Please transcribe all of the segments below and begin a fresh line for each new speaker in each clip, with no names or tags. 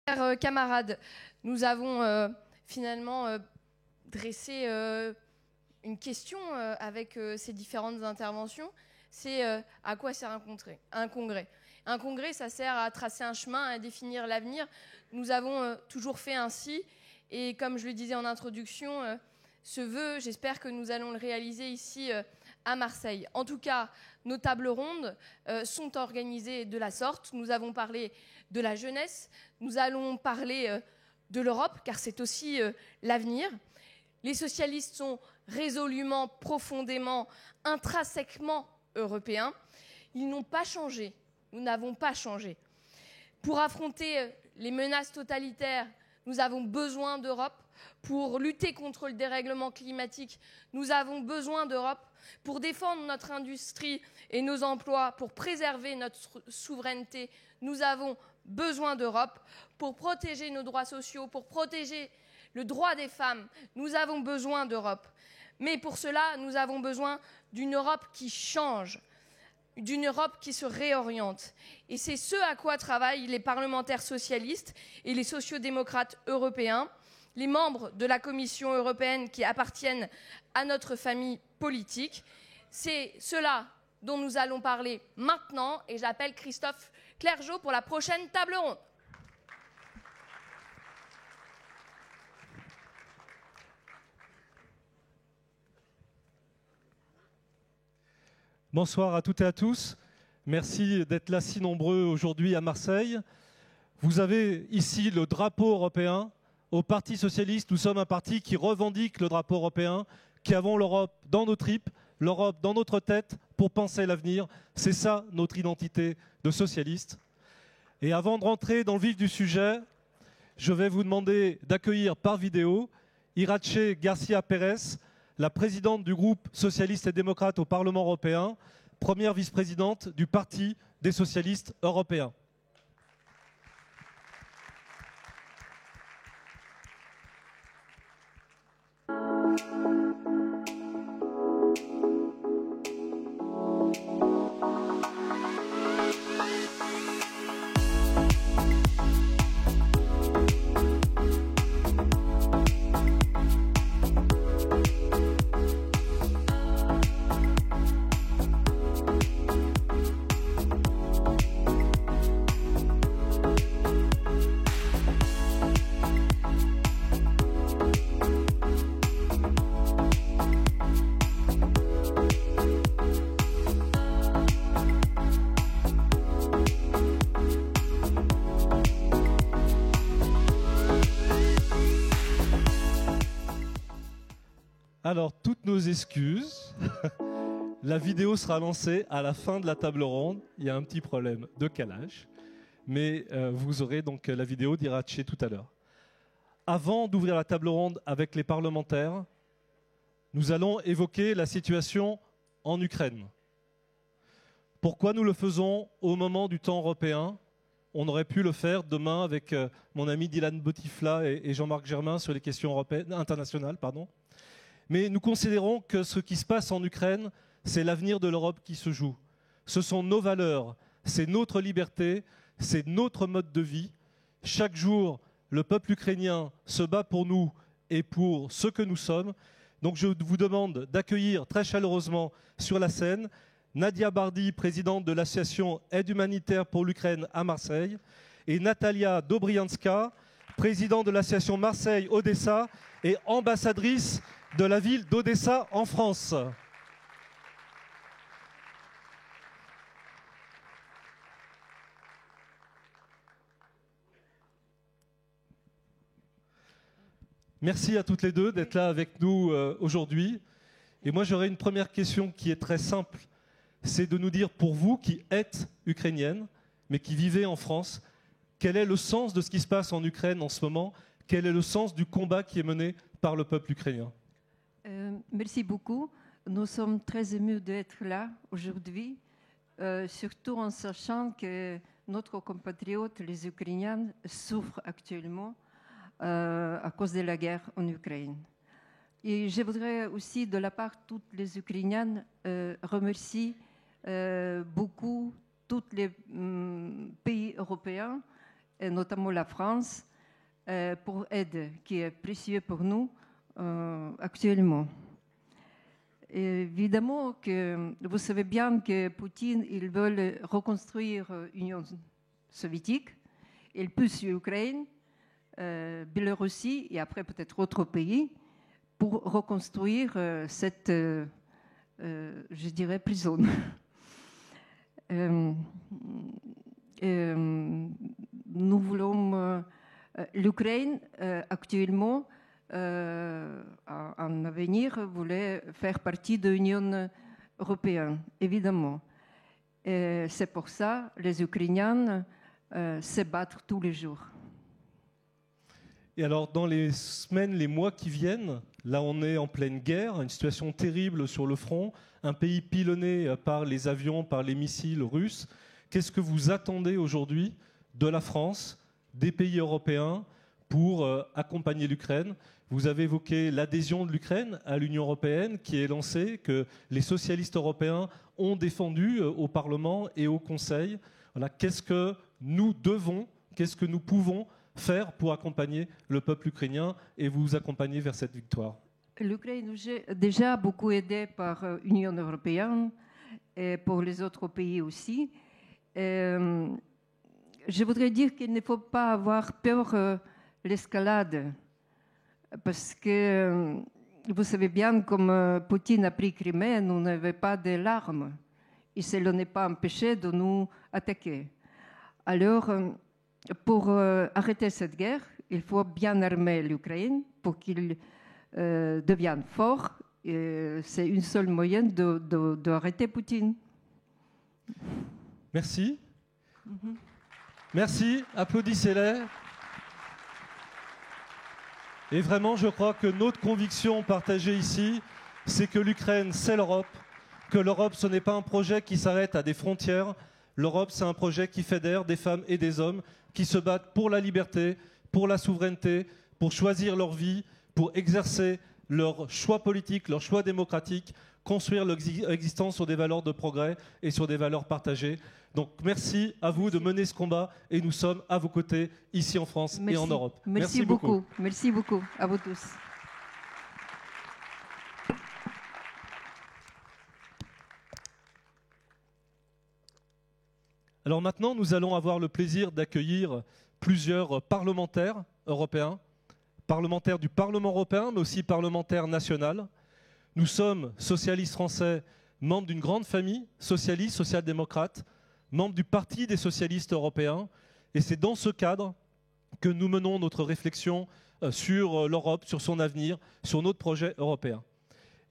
Chers camarades, nous avons finalement dressé une question avec ces différentes interventions. C'est à quoi sert un congrès? Un congrès, ça sert à tracer un chemin, à définir l'avenir. Nous avons toujours fait ainsi. Et comme je le disais en introduction, ce vœu, j'espère que nous allons le réaliser ici à Marseille. En tout cas, nos tables rondes sont organisées de la sorte. Nous avons parlé de la jeunesse, nous allons parler de l'Europe, car c'est aussi l'avenir. Les socialistes sont résolument, profondément, intrinsèquement européens. Ils n'ont pas changé, nous n'avons pas changé. Pour affronter les menaces totalitaires, nous avons besoin d'Europe. Pour lutter contre le dérèglement climatique, nous avons besoin d'Europe. Pour défendre notre industrie et nos emplois, pour préserver notre souveraineté, nous avons besoin d'Europe. Pour protéger nos droits sociaux, pour protéger le droit des femmes, nous avons besoin d'Europe. Mais pour cela, nous avons besoin d'une Europe qui change, d'une Europe qui se réoriente. Et c'est ce à quoi travaillent les parlementaires socialistes et les sociodémocrates européens, les membres de la Commission européenne qui appartiennent à notre famille politique. C'est cela dont nous allons parler maintenant et j'appelle Christophe Clergeau pour la prochaine table ronde.
Bonsoir à toutes et à tous. Merci d'être là si nombreux aujourd'hui à Marseille. Vous avez ici le drapeau européen. Au Parti socialiste, nous sommes un parti qui revendique le drapeau européen, qui avons l'Europe dans nos tripes, l'Europe dans notre tête pour penser l'avenir. C'est ça notre identité de socialiste. Et avant de rentrer dans le vif du sujet, je vais vous demander d'accueillir par vidéo Irache García Pérez, la présidente du groupe socialiste et démocrate au Parlement européen, première vice-présidente du Parti des socialistes européens. Alors, toutes nos excuses. La vidéo sera lancée à la fin de la table ronde. Il y a un petit problème de calage. Mais vous aurez donc la vidéo d'Irache tout à l'heure. Avant d'ouvrir la table ronde avec les parlementaires, nous allons évoquer la situation en Ukraine. Pourquoi nous le faisons au moment du temps européen? On aurait pu le faire demain avec mon ami Dylan Botifla et Jean-Marc Germain sur les questions européennes, internationales. Mais nous considérons que ce qui se passe en Ukraine, c'est l'avenir de l'Europe qui se joue. Ce sont nos valeurs, c'est notre liberté, c'est notre mode de vie. Chaque jour, le peuple ukrainien se bat pour nous et pour ce que nous sommes. Donc je vous demande d'accueillir très chaleureusement sur la scène Nadia Bardi, présidente de l'association Aide humanitaire pour l'Ukraine à Marseille, et Natalia Dobrianska, présidente de l'association Marseille-Odessa et ambassadrice de la ville d'Odessa en France. Merci à toutes les deux d'être là avec nous aujourd'hui. Et moi, j'aurais une première question qui est très simple. C'est de nous dire, pour vous qui êtes ukrainienne, mais qui vivez en France, quel est le sens de ce qui se passe en Ukraine en ce moment? Quel est le sens du combat qui est mené par le peuple ukrainien?
Merci beaucoup. Nous sommes très émus d'être là aujourd'hui, surtout en sachant que notre compatriotes, les Ukrainiens, souffrent actuellement à cause de la guerre en Ukraine. Et je voudrais aussi, de la part de toutes les Ukrainiennes, remercier beaucoup tous les pays européens et notamment la France, pour aide, qui est précieux pour nous actuellement. Et évidemment, que vous savez bien que Poutine, il veut reconstruire l'Union soviétique. Il pousse l'Ukraine, Biélorussie et après peut-être d'autres pays pour reconstruire cette, je dirais, prison. Nous voulons l'Ukraine actuellement en avenir voulait faire partie de l'Union européenne, évidemment. Et c'est pour ça que les Ukrainiens se battent tous les jours.
Et alors, dans les semaines, les mois qui viennent, là on est en pleine guerre, une situation terrible sur le front, un pays pilonné par les avions, par les missiles russes. Qu'est-ce que vous attendez aujourd'hui de la France, des pays européens, pour accompagner l'Ukraine? Vous avez évoqué l'adhésion de l'Ukraine à l'Union européenne qui est lancée, que les socialistes européens ont défendue au Parlement et au Conseil. Voilà, qu'est-ce que nous devons, qu'est-ce que nous pouvons faire pour accompagner le peuple ukrainien et vous accompagner vers cette victoire?
L'Ukraine nous a déjà beaucoup aidé par l'Union européenne et pour les autres pays aussi. Je voudrais dire qu'il ne faut pas avoir peur de l'escalade. Parce que vous savez bien, comme Poutine a pris Crimée, nous n'avions pas d'armes. Et cela n'est pas empêché de nous attaquer. Alors, pour arrêter cette guerre, il faut bien armer l'Ukraine pour qu'il devienne fort. C'est une seule moyen d'arrêter Poutine.
Merci. Merci, applaudissez-les. Et vraiment, je crois que notre conviction partagée ici, c'est que l'Ukraine, c'est l'Europe, que l'Europe, ce n'est pas un projet qui s'arrête à des frontières. L'Europe, c'est un projet qui fédère des femmes et des hommes qui se battent pour la liberté, pour la souveraineté, pour choisir leur vie, pour exercer leur choix politique, leur choix démocratique, construire leur existence sur des valeurs de progrès et sur des valeurs partagées. Donc merci à vous de mener ce combat et nous sommes à vos côtés ici en France et en Europe.
Merci beaucoup. Merci beaucoup à vous tous.
Alors maintenant, nous allons avoir le plaisir d'accueillir plusieurs parlementaires européens, parlementaires du Parlement européen, mais aussi parlementaires nationaux. Nous sommes socialistes français, membres d'une grande famille, socialistes, social-démocrates, membres du Parti des socialistes européens. Et c'est dans ce cadre que nous menons notre réflexion sur l'Europe, sur son avenir, sur notre projet européen.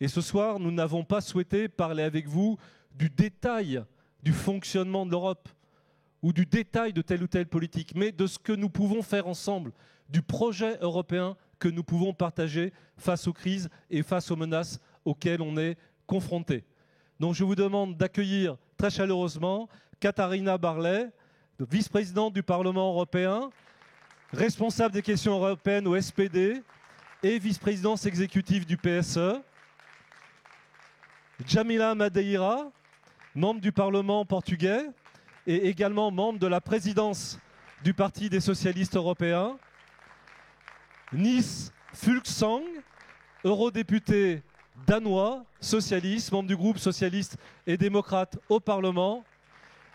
Et ce soir, nous n'avons pas souhaité parler avec vous du détail du fonctionnement de l'Europe ou du détail de telle ou telle politique, mais de ce que nous pouvons faire ensemble, du projet européen que nous pouvons partager face aux crises et face aux menaces auxquelles on est confronté. Donc je vous demande d'accueillir très chaleureusement Katharina Barley, vice-présidente du Parlement européen, responsable des questions européennes au SPD et vice-présidente exécutive du PSE. Jamila Madeira, membre du Parlement portugais et également membre de la présidence du Parti des socialistes européens. Nis Fuglsang, eurodéputé danois, socialiste, membre du groupe socialiste et démocrate au Parlement.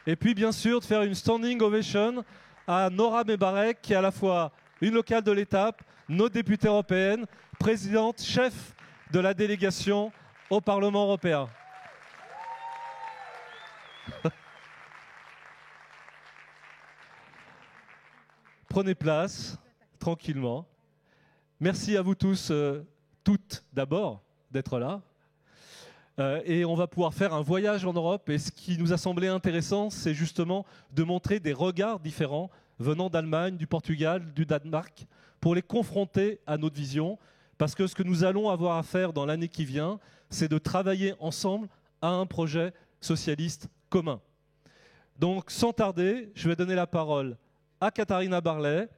Et puis bien sûr de faire une standing ovation à Nora Mebarek, qui est à la fois une locale de l'étape, notre députée européenne, présidente, chef de la délégation au Parlement européen. Prenez place, tranquillement. Merci à vous tous, toutes d'abord, d'être là. Et on va pouvoir faire un voyage en Europe. Et ce qui nous a semblé intéressant, c'est justement de montrer des regards différents venant d'Allemagne, du Portugal, du Danemark, pour les confronter à notre vision. Parce que ce que nous allons avoir à faire dans l'année qui vient, c'est de travailler ensemble à un projet socialiste commun. Donc, sans tarder, je vais donner la parole à Katharina Barley.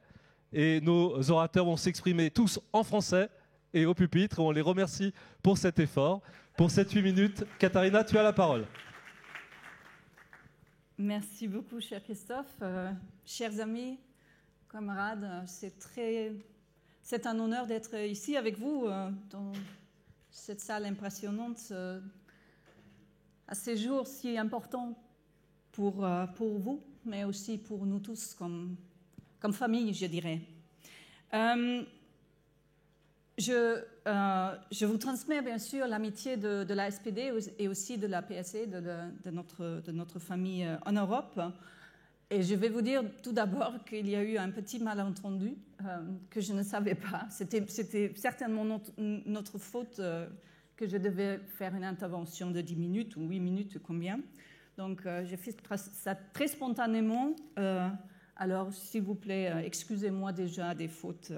Et nos orateurs vont s'exprimer tous en français et au pupitre. On les remercie pour cet effort. Pour 7-8 minutes, Katharina, tu as la parole.
Merci beaucoup, cher Christophe. Chers amis, camarades. C'est un honneur d'être ici avec vous dans cette salle impressionnante à ces jours si importants pour vous, mais aussi pour nous tous comme famille, je dirais. Je vous transmets bien sûr l'amitié de la SPD et aussi de la PSE, de notre famille en Europe. Et je vais vous dire tout d'abord qu'il y a eu un petit malentendu que je ne savais pas. C'était certainement notre faute que je devais faire une intervention de 10 minutes ou 8 minutes, combien. Donc j'ai fait ça très spontanément. Alors s'il vous plaît, excusez-moi déjà des fautes.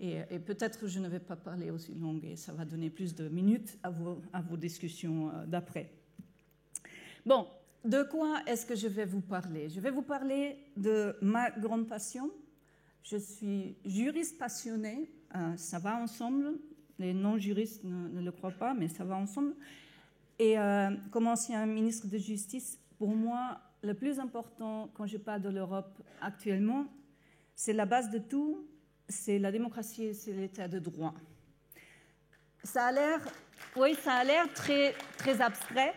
Et peut-être je ne vais pas parler aussi longue et ça va donner plus de minutes à vos discussions d'après. Bon. De quoi est-ce que je vais vous parler? Je vais vous parler de ma grande passion. Je suis juriste passionnée, ça va ensemble. Les non-juristes ne le croient pas, mais ça va ensemble. Et comme ancien ministre de Justice, pour moi, le plus important quand je parle de l'Europe actuellement, c'est la base de tout, c'est la démocratie et c'est l'état de droit. Ça a l'air très, très abstrait.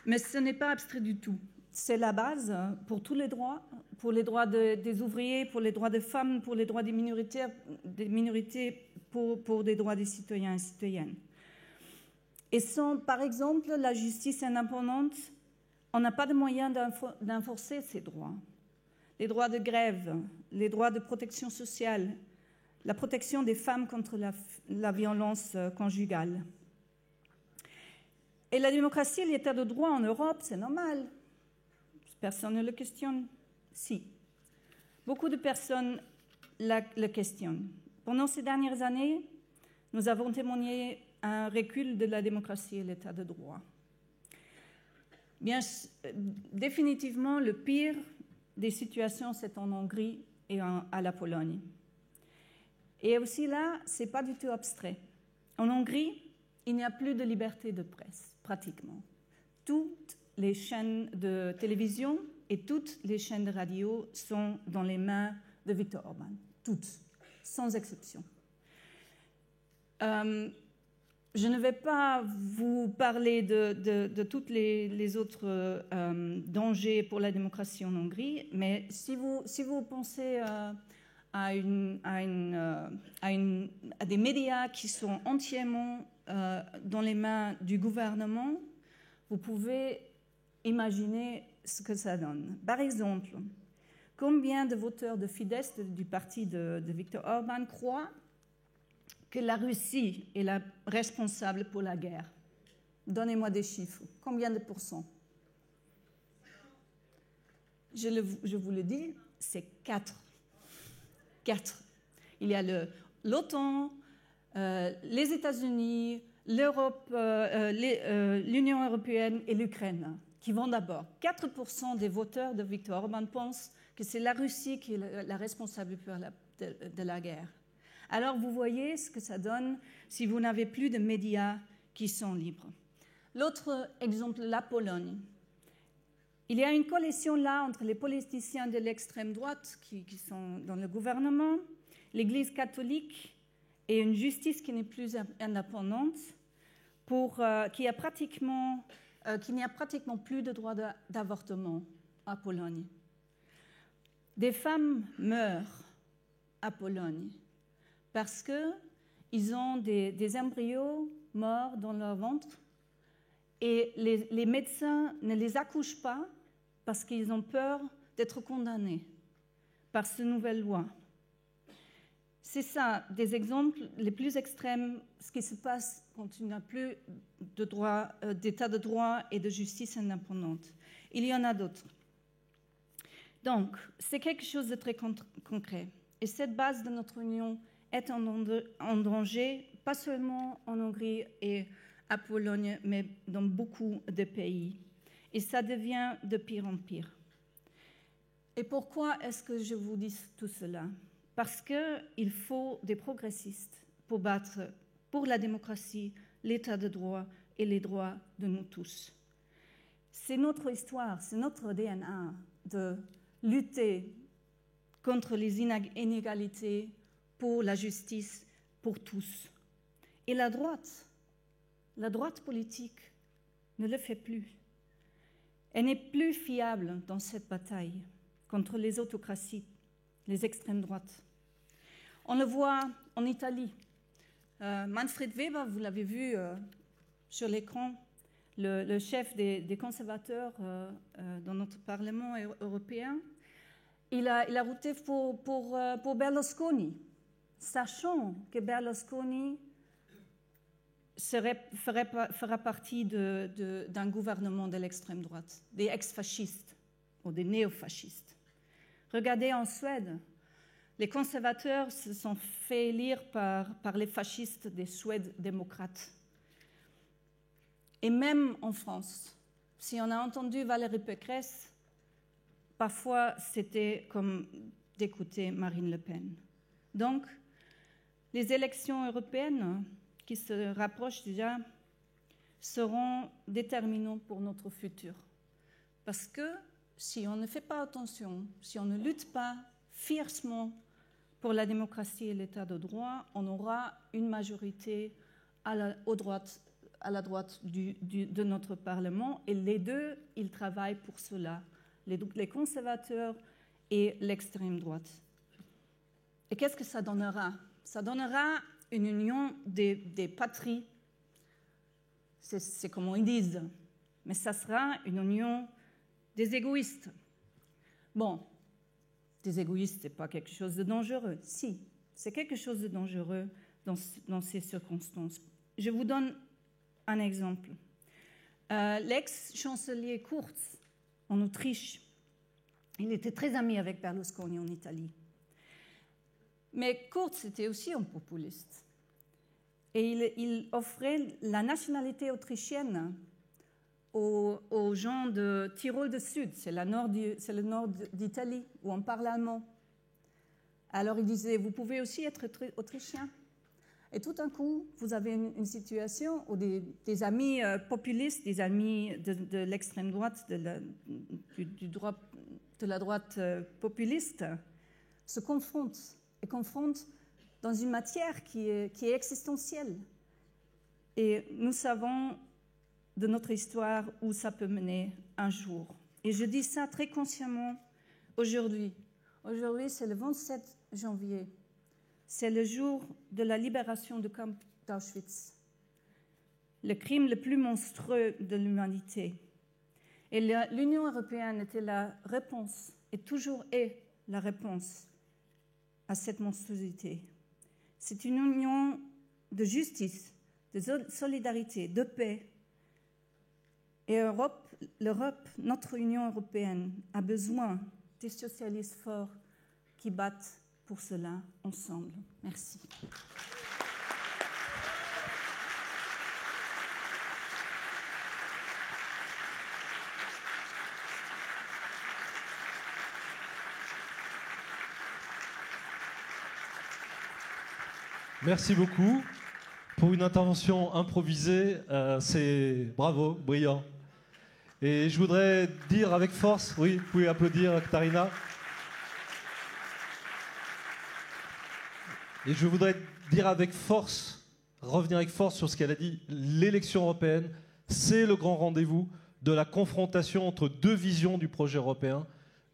Mais ce n'est pas abstrait du tout. C'est la base pour tous les droits, pour les droits des ouvriers, pour les droits des femmes, pour les droits des minorités, pour les droits des citoyens et citoyennes. Et sans, par exemple, la justice indépendante, on n'a pas de moyen d'enforcer ces droits. Les droits de grève, les droits de protection sociale, la protection des femmes contre la violence conjugale. Et la démocratie et l'état de droit en Europe, c'est normal. Personne ne le questionne. Si. Beaucoup de personnes le questionnent. Pendant ces dernières années, nous avons témoigné un recul de la démocratie et l'état de droit. Bien, définitivement, le pire des situations, c'est en Hongrie et à la Pologne. Et aussi là, ce n'est pas du tout abstrait. En Hongrie, il n'y a plus de liberté de presse, pratiquement. Toutes les chaînes de télévision et toutes les chaînes de radio sont dans les mains de Viktor Orban. Toutes, sans exception. Je ne vais pas vous parler de tous les autres dangers pour la démocratie en Hongrie, mais si vous pensez à des médias qui sont entièrement dans les mains du gouvernement, vous pouvez imaginer ce que ça donne. Par exemple, combien de voteurs de Fidesz, du parti de Viktor Orban, croient que la Russie est la responsable pour la guerre? Donnez-moi des chiffres. Combien de pourcents? Je vous le dis, c'est 4. 4. Il y a l'OTAN, les États-Unis, l'Europe, l'Union européenne et l'Ukraine qui vont d'abord. 4% des voteurs de Viktor Orban pensent que c'est la Russie qui est la responsable de la guerre. Alors vous voyez ce que ça donne si vous n'avez plus de médias qui sont libres. L'autre exemple, la Pologne. Il y a une coalition là entre les politiciens de l'extrême droite qui sont dans le gouvernement, l'Église catholique et une justice qui n'est plus indépendante, qu'il n'y a pratiquement plus de droit d'avortement en Pologne. Des femmes meurent à Pologne parce qu'ils ont des embryos morts dans leur ventre et les médecins ne les accouchent pas parce qu'ils ont peur d'être condamnés par cette nouvelle loi. C'est ça, des exemples les plus extrêmes, ce qui se passe quand il n'y a plus d'état de droit et de justice indépendante. Il y en a d'autres. Donc, c'est quelque chose de très concret. Et cette base de notre union est en danger, pas seulement en Hongrie et à Pologne, mais dans beaucoup de pays. Et ça devient de pire en pire. Et pourquoi est-ce que je vous dis tout cela? Parce qu'il faut des progressistes pour battre pour la démocratie, l'état de droit et les droits de nous tous. C'est notre histoire, c'est notre DNA de lutter contre les inégalités, pour la justice, pour tous. Et la droite politique ne le fait plus. Elle n'est plus fiable dans cette bataille contre les autocraties, les extrêmes droites. On le voit en Italie. Manfred Weber, vous l'avez vu sur l'écran, le chef des conservateurs dans notre Parlement européen, il a voté pour Berlusconi, sachant que Berlusconi fera partie d'un gouvernement de l'extrême droite, des ex-fascistes ou des néo-fascistes. Regardez en Suède, les conservateurs se sont fait élire par les fascistes des Suèdes démocrates. Et même en France, si on a entendu Valérie Pécresse, parfois c'était comme d'écouter Marine Le Pen. Donc, les élections européennes qui se rapprochent déjà seront déterminantes pour notre futur. Parce que si on ne fait pas attention, si on ne lutte pas fiercement pour la démocratie et l'état de droit, on aura une majorité à la droite de notre Parlement. Et les deux, ils travaillent pour cela, les conservateurs et l'extrême droite. Et qu'est-ce que ça donnera? Ça donnera une union des patries, c'est comme ils disent, mais ça sera une union des égoïstes. Bon, des égoïstes, ce n'est pas quelque chose de dangereux. Si, c'est quelque chose de dangereux dans ces circonstances. Je vous donne un exemple. L'ex-chancelier Kurz, en Autriche, il était très ami avec Berlusconi en Italie. Mais Kurz était aussi un populiste. Et il offrait la nationalité autrichienne aux gens de Tyrol du Sud, c'est le nord d'Italie, où on parle allemand. Alors il disait, vous pouvez aussi être autrichien. Et tout d'un coup, vous avez une situation où des amis populistes, des amis de l'extrême droite, de la droite populiste, se confrontent dans une matière qui est existentielle. Et nous savons de notre histoire où ça peut mener un jour. Et je dis ça très consciemment aujourd'hui. Aujourd'hui, c'est le 27 janvier. C'est le jour de la libération du camp d'Auschwitz. Le crime le plus monstrueux de l'humanité. Et l'Union européenne était la réponse, et toujours est la réponse à cette monstruosité. C'est une union de justice, de solidarité, de paix. Et l'Europe, notre Union européenne, a besoin des socialistes forts qui battent pour cela ensemble. Merci.
Merci beaucoup pour une intervention improvisée. C'est bravo, brillant. Et je voudrais dire avec force, oui, vous pouvez applaudir Katarina. Et je voudrais dire avec force, revenir avec force sur ce qu'elle a dit. L'élection européenne, c'est le grand rendez-vous de la confrontation entre deux visions du projet européen.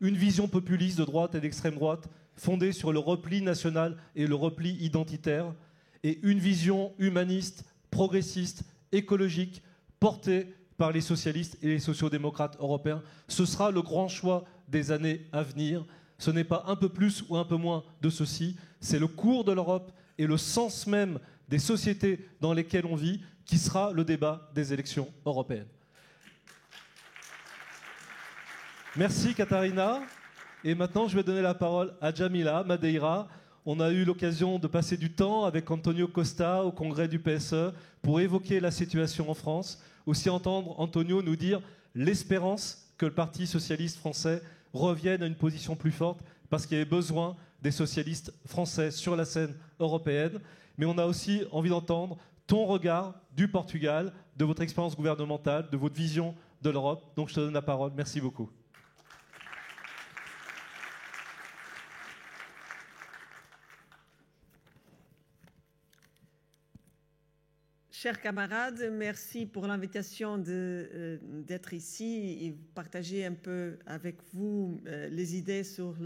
Une vision populiste de droite et d'extrême droite, fondée sur le repli national et le repli identitaire, et une vision humaniste, progressiste, écologique, portée par les socialistes et les sociodémocrates européens. Ce sera le grand choix des années à venir. Ce n'est pas un peu plus ou un peu moins de ceci, c'est le cours de l'Europe et le sens même des sociétés dans lesquelles on vit qui sera le débat des élections européennes. Merci Katarina. Et maintenant, je vais donner la parole à Jamila Madeira. On a eu l'occasion de passer du temps avec Antonio Costa au congrès du PSE pour évoquer la situation en France. Aussi entendre Antonio nous dire l'espérance que le Parti socialiste français revienne à une position plus forte parce qu'il y avait besoin des socialistes français sur la scène européenne. Mais on a aussi envie d'entendre ton regard du Portugal, de votre expérience gouvernementale, de votre vision de l'Europe. Donc je te donne la parole. Merci beaucoup.
Chers camarades, merci pour l'invitation d'être ici et partager un peu avec vous les idées sur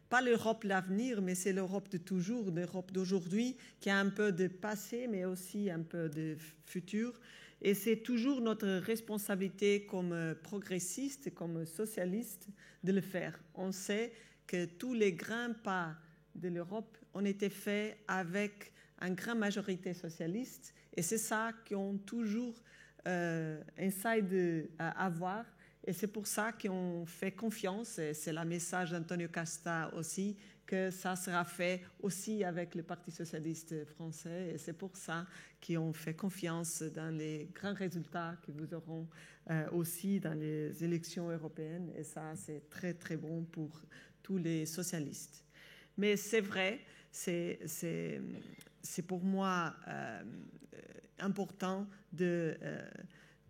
pas l'Europe l'avenir, mais c'est l'Europe de toujours, l'Europe d'aujourd'hui, qui a un peu de passé, mais aussi un peu de futur. Et c'est toujours notre responsabilité comme progressistes, comme socialistes, de le faire. On sait que tous les grands pas de l'Europe ont été faits avec une grande majorité socialiste. Et c'est ça qu'on toujours essaie d'avoir. Et c'est pour ça qu'on fait confiance, et c'est le message d'Antonio Casta aussi, que ça sera fait aussi avec le Parti socialiste français. Et c'est pour ça qu'on fait confiance dans les grands résultats que vous aurez aussi dans les élections européennes. Et ça, c'est très, très bon pour tous les socialistes. Mais c'est vrai, c'est pour moi important de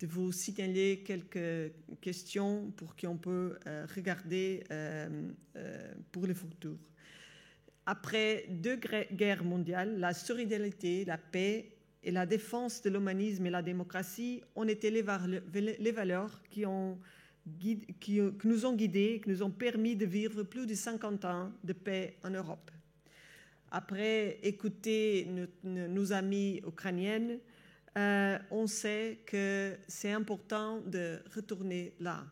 vous signaler quelques questions pour qu'on peut regarder pour le futur. Après 2 guerres mondiales, la solidarité, la paix et la défense de l'humanisme et la démocratie ont été les valeurs qui nous ont guidés, qui nous ont permis de vivre plus de 50 ans de paix en Europe. Après écouter nos amis ukrainiennes, on sait que c'est important de retourner là.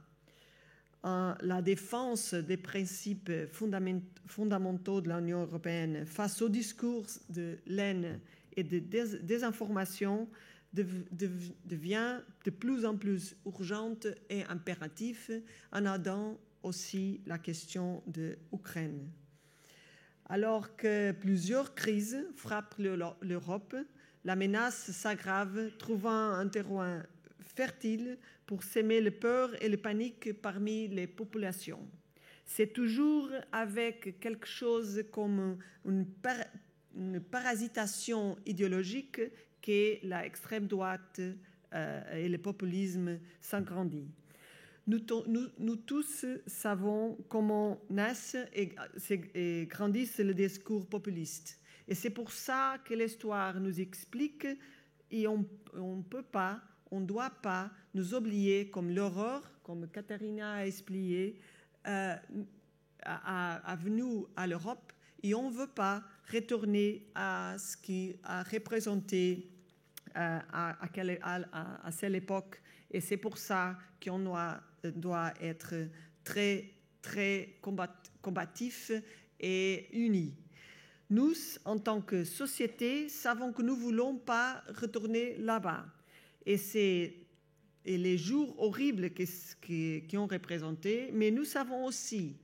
La défense des principes fondamentaux de l'Union européenne face au discours de haine et de désinformation devient de plus en plus urgente et impérative en aidant aussi la question de l'Ukraine. Alors que plusieurs crises frappent l'Europe, la menace s'aggrave, trouvant un terrain fertile pour s'aimer la peur et la panique parmi les populations. C'est toujours avec quelque chose comme une parasitation idéologique que l'extrême droite et le populisme s'agrandissent. Nous tous savons comment naissent et grandissent les discours populistes. Et c'est pour ça que l'histoire nous explique et on ne doit pas nous oublier comme l'horreur, comme Katharina a expliqué, a venu à l'Europe et on ne veut pas retourner à ce qui a représenté à cette époque. Et c'est pour ça qu'on doit être très, très combatifs et unis. Nous, en tant que société, savons que nous ne voulons pas retourner là-bas. Et les jours horribles qui ont représenté, mais nous savons aussi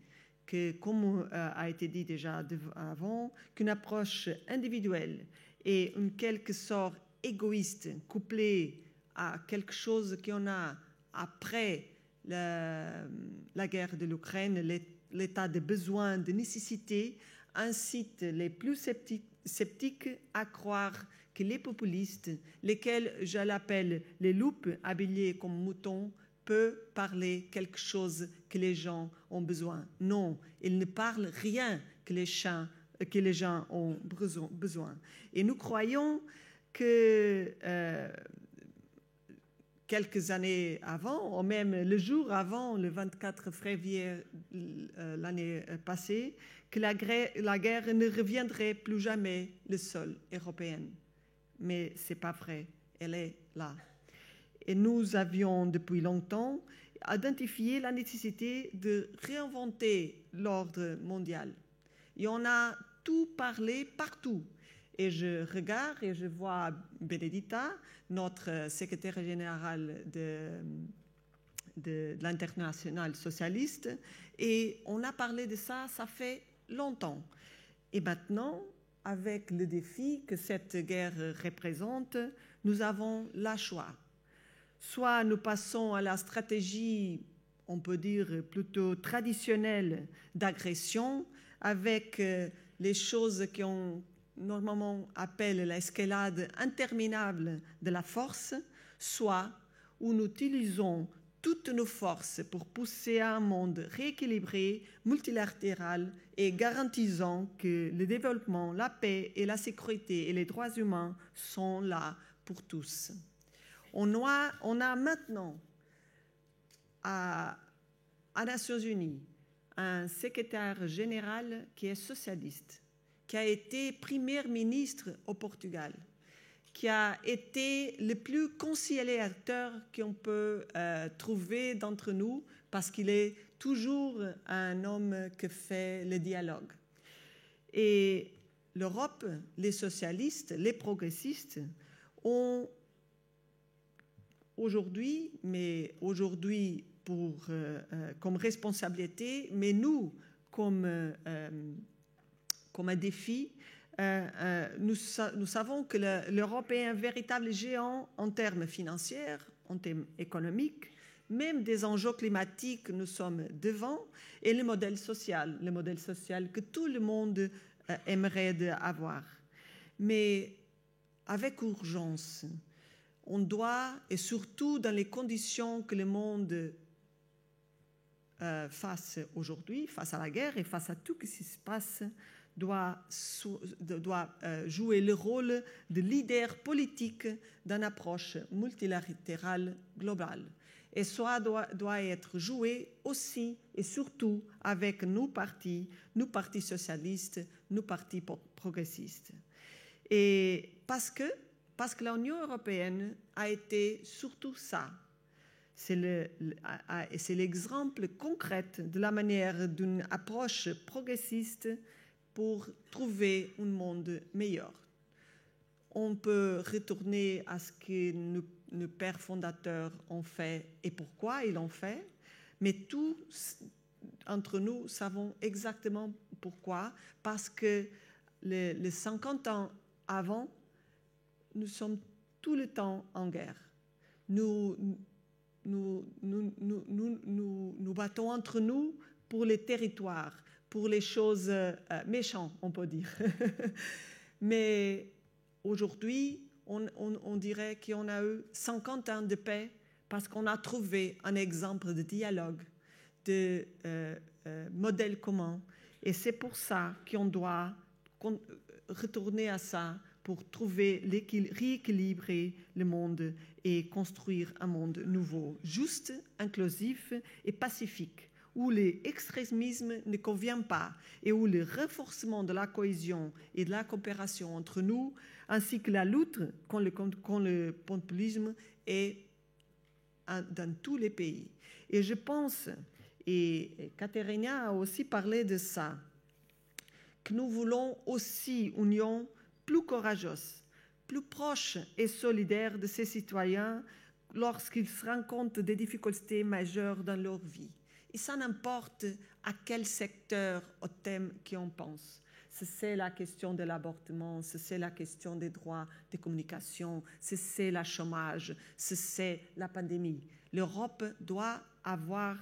que, comme a été dit déjà avant, qu'une approche individuelle et une quelque sorte égoïste, couplée à quelque chose qu'on a après la guerre de l'Ukraine, l'état de besoin, de nécessité, incite les plus sceptiques à croire que les populistes, lesquels je l'appelle les loups habillés comme moutons, peuvent parler quelque chose que les gens ont besoin. Non, ils ne parlent rien que les gens ont besoin. Et nous croyons que quelques années avant, ou même le jour avant, le 24 février l'année passée, que la guerre ne reviendrait plus jamais le sol européen. Mais ce n'est pas vrai, elle est là. Et nous avions depuis longtemps identifié la nécessité de réinventer l'ordre mondial. Et on a tout parlé partout. Et je regarde et je vois Benedita, notre secrétaire générale de l'Internationale socialiste, et on a parlé de ça, ça fait longtemps. Et maintenant, avec le défi que cette guerre représente, nous avons le choix. Soit nous passons à la stratégie, on peut dire plutôt traditionnelle d'agression, avec les choses qu'on normalement appelle l'escalade interminable de la force, soit où nous utilisons toutes nos forces pour pousser à un monde rééquilibré, multilatéral et garantissant que le développement, la paix et la sécurité et les droits humains sont là pour tous. On a maintenant à Nations Unies un secrétaire général qui est socialiste, qui a été premier ministre au Portugal, qui a été le plus conciliateur qu'on peut trouver d'entre nous, parce qu'il est toujours un homme qui fait le dialogue. Et l'Europe, les socialistes, les progressistes ont aujourd'hui comme responsabilité, mais nous, comme un défi, nous savons que l'Europe est un véritable géant en termes financiers, en termes économiques, même des enjeux climatiques, nous sommes devant, et le modèle social que tout le monde aimerait avoir. Mais avec urgence, on doit, et surtout dans les conditions que le monde face aujourd'hui, face à la guerre et face à tout ce qui se passe, doit jouer le rôle de leader politique d'une approche multilatérale globale. Et ça doit être joué aussi et surtout avec nos partis socialistes, nos partis progressistes. Et parce que l'Union européenne a été surtout ça. C'est l'exemple concret de la manière d'une approche progressiste pour trouver un monde meilleur. On peut retourner à ce que nos pères fondateurs ont fait et pourquoi ils l'ont fait, mais tous entre nous savons exactement pourquoi, parce que les 50 ans avant, nous sommes tout le temps en guerre. Nous battons entre nous pour les territoires, pour les choses méchantes, on peut dire. Mais aujourd'hui, on dirait qu'on a eu 50 ans de paix parce qu'on a trouvé un exemple de dialogue, de modèle commun. Et c'est pour ça qu'on doit retourner à ça pour rééquilibrer le monde et construire un monde nouveau, juste, inclusif et pacifique, où l'extrémisme ne convient pas et où le renforcement de la cohésion et de la coopération entre nous, ainsi que la lutte contre le populisme, est dans tous les pays. Et je pense, et Caterina a aussi parlé de ça, que nous voulons aussi une union plus courageuse, plus proche et solidaire de ses citoyens lorsqu'ils se rendent compte des difficultés majeures dans leur vie. Et ça n'importe à quel secteur au thème qu'on pense. C'est la question de l'avortement, c'est la question des droits de communication, c'est le chômage, c'est la pandémie. L'Europe doit avoir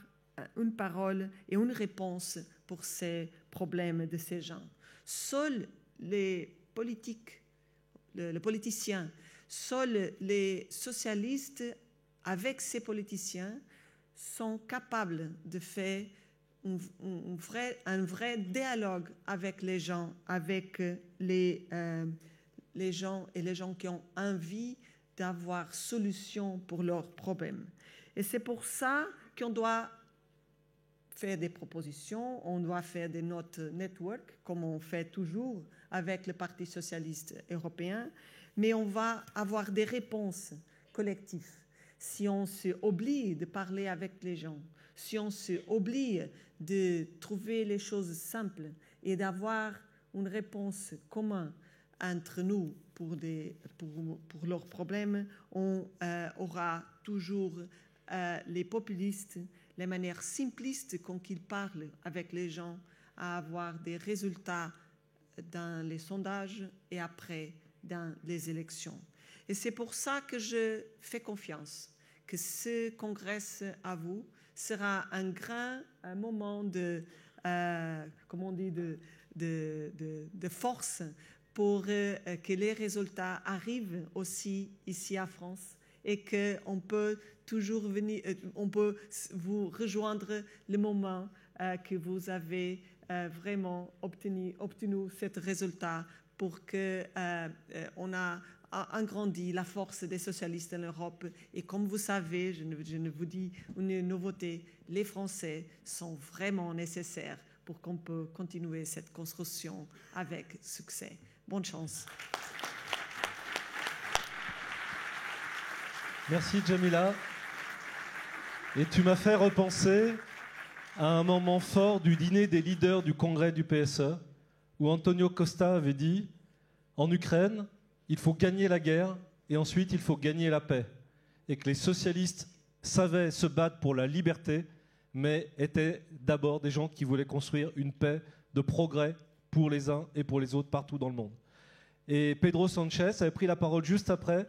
une parole et une réponse pour ces problèmes de ces gens. Seuls les politiciens, seuls les socialistes, avec ces politiciens, sont capables de faire un vrai dialogue avec les gens, avec les gens et les gens qui ont envie d'avoir solution pour leurs problèmes. Et c'est pour ça qu'on doit faire des propositions, on doit faire des notes network, comme on fait toujours avec le Parti socialiste européen, mais on va avoir des réponses collectives. Si on s'oublie de parler avec les gens, si on s'oublie de trouver les choses simples et d'avoir une réponse commune entre nous pour leurs problèmes, on aura toujours les populistes, les manières simplistes quand ils parlent avec les gens, à avoir des résultats dans les sondages et après dans les élections. Et c'est pour ça que je fais confiance que ce congrès à vous sera un grand moment de force pour que les résultats arrivent aussi ici à France et qu'on peut toujours venir, on peut vous rejoindre le moment que vous avez vraiment obtenu ce résultat pour qu'on a a grandi la force des socialistes en Europe. Et comme vous savez, je ne vous dis une nouveauté, les Français sont vraiment nécessaires pour qu'on peut continuer cette construction avec succès. Bonne chance.
Merci Djamila. Et tu m'as fait repenser à un moment fort du dîner des leaders du congrès du PSE, où Antonio Costa avait dit « En Ukraine, il faut gagner la guerre et ensuite il faut gagner la paix. » Et que les socialistes savaient se battre pour la liberté, mais étaient d'abord des gens qui voulaient construire une paix de progrès pour les uns et pour les autres partout dans le monde. Et Pedro Sanchez avait pris la parole juste après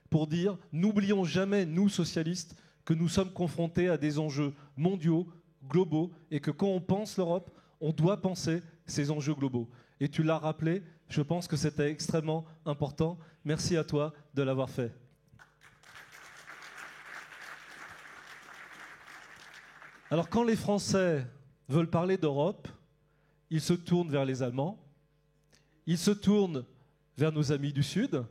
pour dire « N'oublions jamais, nous socialistes, que nous sommes confrontés à des enjeux mondiaux, globaux, et que quand on pense l'Europe, on doit penser ces enjeux globaux. » Et tu l'as rappelé, je pense que c'était extrêmement important. Merci à toi de l'avoir fait. Alors quand les Français veulent parler d'Europe, ils se tournent vers les Allemands, ils se tournent vers nos amis du Sud,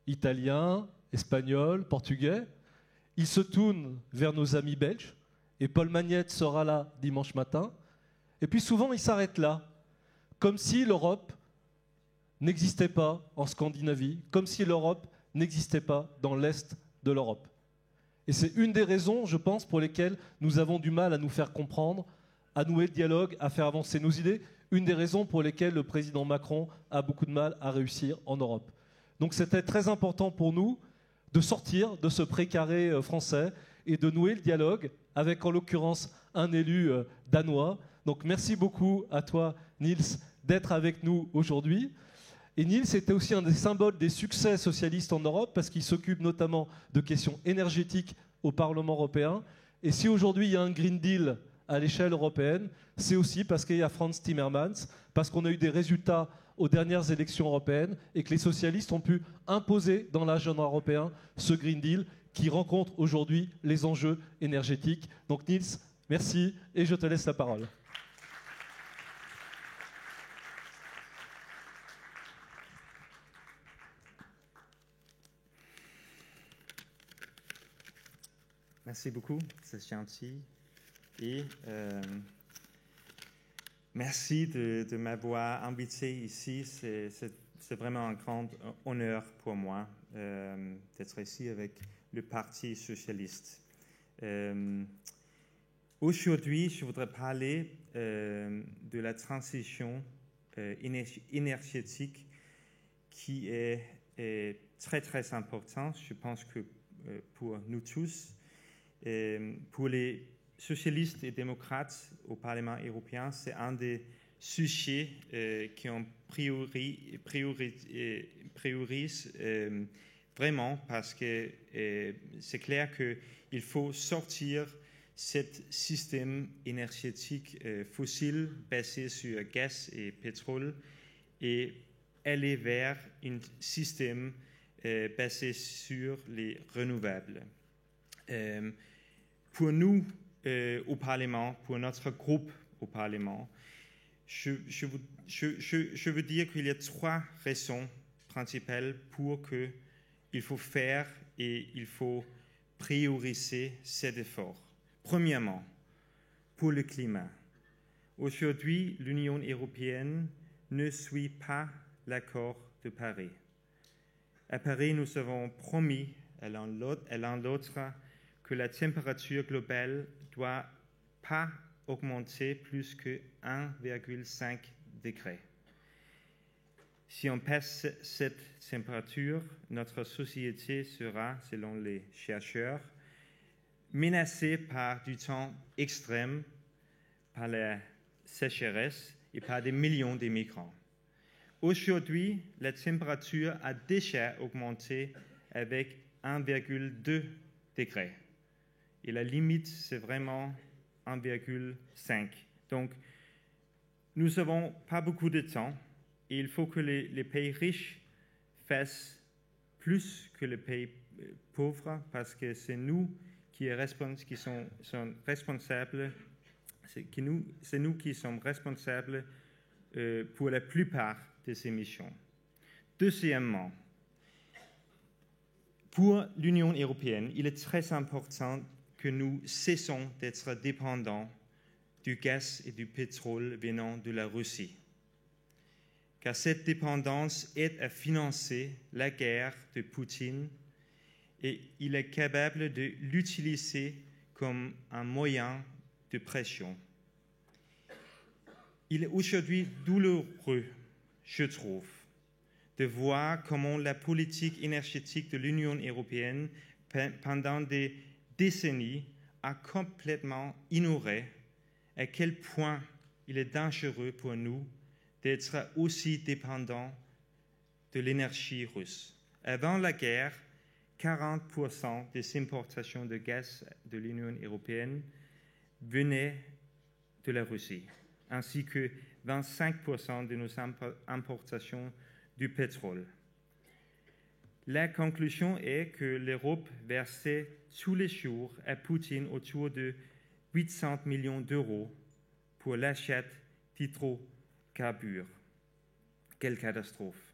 Italiens, Espagnols, Portugais, ils se tournent vers nos amis belges, et Paul Magnette sera là dimanche matin, et puis souvent ils s'arrêtent là, comme si l'Europe n'existait pas en Scandinavie, comme si l'Europe n'existait pas dans l'Est de l'Europe. Et c'est une des raisons, je pense, pour lesquelles nous avons du mal à nous faire comprendre, à nouer le dialogue, à faire avancer nos idées, une des raisons pour lesquelles le président Macron a beaucoup de mal à réussir en Europe. Donc c'était très important pour nous de sortir de ce précaré français et de nouer le dialogue avec, en l'occurrence, un élu danois. Donc merci beaucoup à toi, Niels, d'être avec nous aujourd'hui. Et Niels était aussi un des symboles des succès socialistes en Europe parce qu'il s'occupe notamment de questions énergétiques au Parlement européen. Et si aujourd'hui il y a un Green Deal à l'échelle européenne, c'est aussi parce qu'il y a Frans Timmermans, parce qu'on a eu des résultats aux dernières élections européennes et que les socialistes ont pu imposer dans l'agenda européen ce Green Deal qui rencontre aujourd'hui les enjeux énergétiques. Donc Niels, merci et je te laisse la parole.
Merci beaucoup, c'est gentil. Et merci de m'avoir invité ici. C'est vraiment un grand honneur pour moi d'être ici avec le Parti socialiste. Aujourd'hui, je voudrais parler de la transition énergétique qui est très, très importante. Je pense que pour nous tous, pour les socialistes et démocrates au Parlement européen, c'est un des sujets qui ont priorisent vraiment parce que c'est clair qu'il faut sortir ce système énergétique fossile basé sur gaz et pétrole et aller vers un système basé sur les renouvelables. Pour nous, au Parlement, pour notre groupe au Parlement, je veux dire qu'il y a trois raisons principales pour qu'il faut faire et il faut prioriser cet effort. Premièrement, pour le climat. Aujourd'hui, l'Union européenne ne suit pas l'accord de Paris. À Paris, nous avons promis à l'un l'autre que la température globale ne doit pas augmenter plus que 1,5 degré. Si on passe cette température, notre société sera, selon les chercheurs, menacée par du temps extrême, par la sécheresse et par des millions de migrants. Aujourd'hui, la température a déjà augmenté avec 1,2 degré. Et la limite, c'est vraiment 1,5. Donc, nous n'avons pas beaucoup de temps et il faut que les pays riches fassent plus que les pays pauvres parce que c'est nous qui sommes responsables, c'est nous qui sommes responsables pour la plupart des émissions. Deuxièmement, Pour l'Union européenne, il est très important que nous cessons d'être dépendants du gaz et du pétrole venant de la Russie, car cette dépendance aide à financer la guerre de Poutine et il est capable de l'utiliser comme un moyen de pression. Il est aujourd'hui douloureux, je trouve, de voir comment la politique énergétique de l'Union européenne pendant des décennies a complètement ignoré à quel point il est dangereux pour nous d'être aussi dépendants de l'énergie russe. Avant la guerre, 40% des importations de gaz de l'Union européenne venaient de la Russie, ainsi que 25% de nos importations du pétrole. La conclusion est que l'Europe versait tous les jours à Poutine autour de 800 millions d'euros pour l'achat d'hydrocarbures. Quelle catastrophe!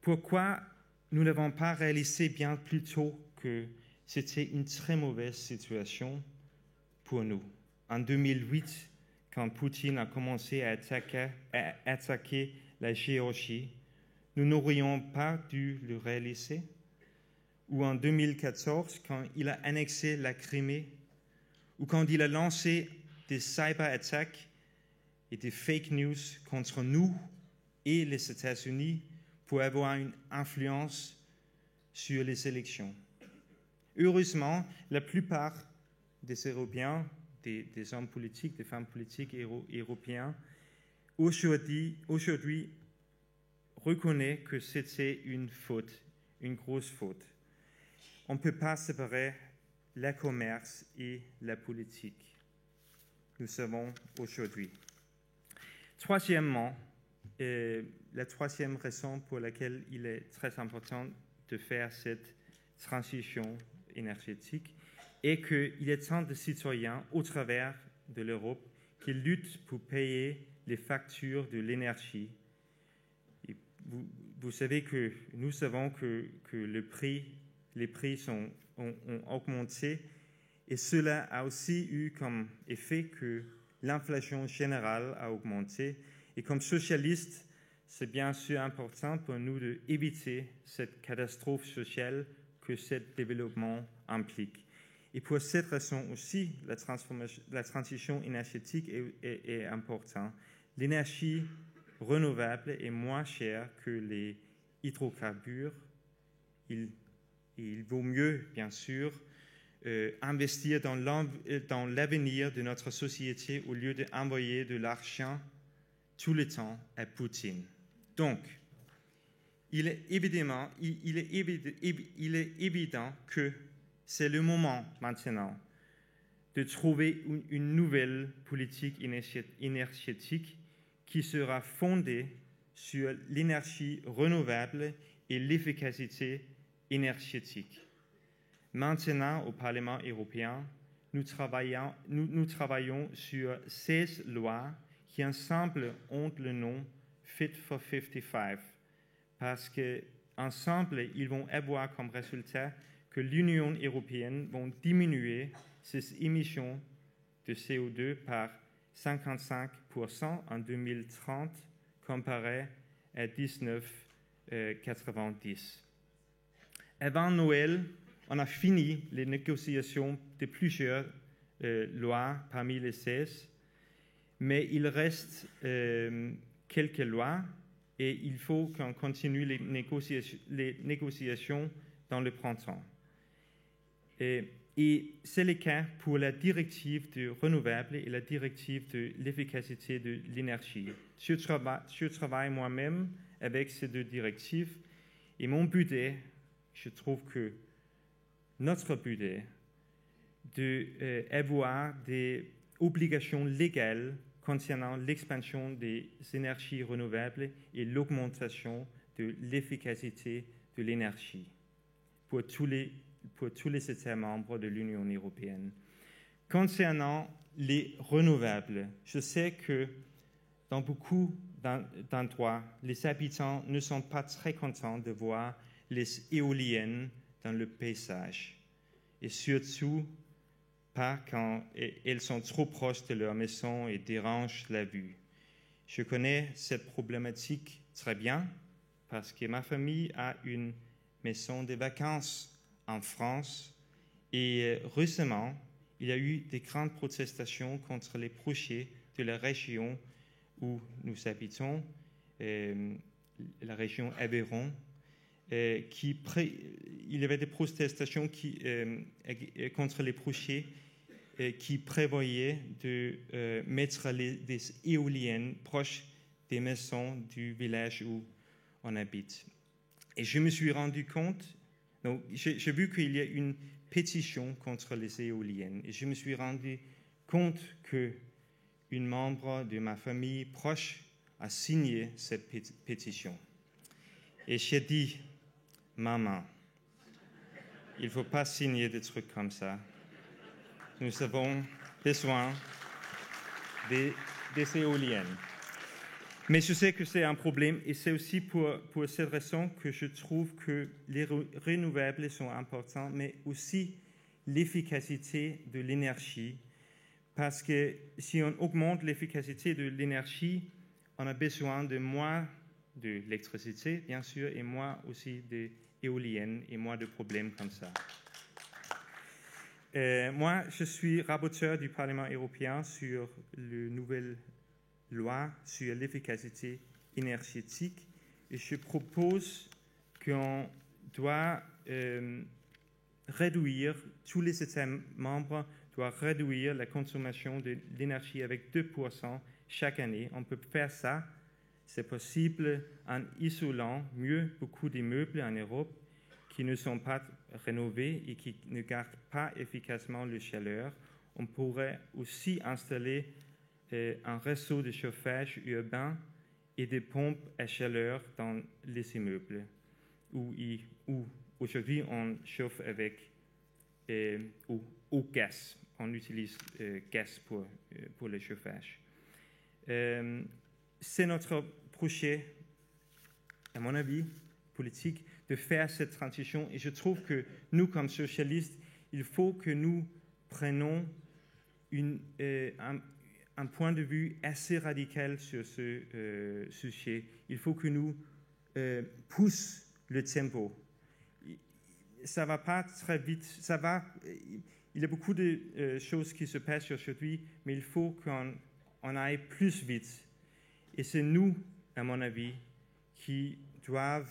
Pourquoi nous n'avons pas réalisé bien plus tôt que c'était une très mauvaise situation pour nous? En 2008, quand Poutine a commencé à attaquer la Géorgie, nous n'aurions pas dû le réaliser? Ou en 2014, quand il a annexé la Crimée? Ou quand il a lancé des cyber-attaques et des fake news contre nous et les États-Unis pour avoir une influence sur les élections? Heureusement, la plupart des Européens, des hommes politiques, des femmes politiques européens, aujourd'hui reconnaissent que c'était une faute, une grosse faute. On ne peut pas séparer le commerce et la politique. Nous savons aujourd'hui. Troisièmement, la troisième raison pour laquelle il est très important de faire cette transition énergétique est qu'il y a tant de citoyens au travers de l'Europe qui luttent pour payer les factures de l'énergie. Et vous savez que nous savons que les prix ont augmenté et cela a aussi eu comme effet que l'inflation générale a augmenté. Et comme socialistes, c'est bien sûr important pour nous d'éviter cette catastrophe sociale que ce développement implique. Et pour cette raison aussi, la transition énergétique est importante. L'énergie renouvelable est moins chère que les hydrocarbures. Il vaut mieux, bien sûr, investir dans l'avenir de notre société au lieu d'envoyer de l'argent tout le temps à Poutine. Donc, il est évident que c'est le moment maintenant de trouver une nouvelle politique énergétique qui sera fondée sur l'énergie renouvelable et l'efficacité énergétique. Maintenant, au Parlement européen, nous travaillons sur 16 lois qui ensemble ont le nom Fit for 55, parce qu'ensemble, ils vont avoir comme résultat que l'Union européenne va diminuer ses émissions de CO2 par 55% en 2030, comparé à 1990. Avant Noël, on a fini les négociations de plusieurs lois parmi les 16, mais il reste quelques lois et il faut qu'on continue les négociations dans le printemps. Et c'est le cas pour la directive de renouvelable et la directive de l'efficacité de l'énergie. Je travaille moi-même avec ces deux directives et mon but est, je trouve que notre but est d'avoir des obligations légales concernant l'expansion des énergies renouvelables et l'augmentation de l'efficacité de l'énergie pour tous les États membres de l'Union européenne. Concernant les renouvelables, je sais que dans beaucoup d'endroits, les habitants ne sont pas très contents de voir les éoliennes dans le paysage, et surtout pas quand elles sont trop proches de leur maison et dérangent la vue. Je connais cette problématique très bien parce que ma famille a une maison de vacances en France et récemment, il y a eu des grandes protestations contre les projets de la région où nous habitons, la région Aveyron. Il y avait des protestations contre les projets qui prévoyaient de mettre des éoliennes proches des maisons du village où on habite. Et je me suis rendu compte, donc j'ai vu qu'il y a une pétition contre les éoliennes, et je me suis rendu compte qu'une membre de ma famille proche a signé cette pétition. Et j'ai dit, maman, il ne faut pas signer des trucs comme ça. Nous avons besoin des éoliennes. Mais je sais que c'est un problème et c'est aussi pour cette raison que je trouve que les renouvelables sont importants, mais aussi l'efficacité de l'énergie. Parce que si on augmente l'efficacité de l'énergie, on a besoin de moins d'électricité, bien sûr, et moins aussi d'éoliennes et moins de problèmes comme ça. Moi, je suis rapporteur du Parlement européen sur la nouvelle loi sur l'efficacité énergétique et je propose qu'on doit réduire, tous les États membres doivent réduire la consommation de l'énergie avec 2% chaque année. On peut faire ça, c'est possible en isolant mieux beaucoup d'immeubles en Europe qui ne sont pas rénovés et qui ne gardent pas efficacement la chaleur. On pourrait aussi installer un réseau de chauffage urbain et des pompes à chaleur dans les immeubles où aujourd'hui on chauffe avec au gaz. On utilise gaz pour le chauffage. C'est notre projet, à mon avis, politique, de faire cette transition. Et je trouve que nous, comme socialistes, il faut que nous prenions un point de vue assez radical sur ce sujet. Il faut que nous poussions le tempo. Ça ne va pas très vite. Il y a beaucoup de choses qui se passent aujourd'hui, mais il faut qu'on aille plus vite. Et c'est nous, à mon avis, qui doivent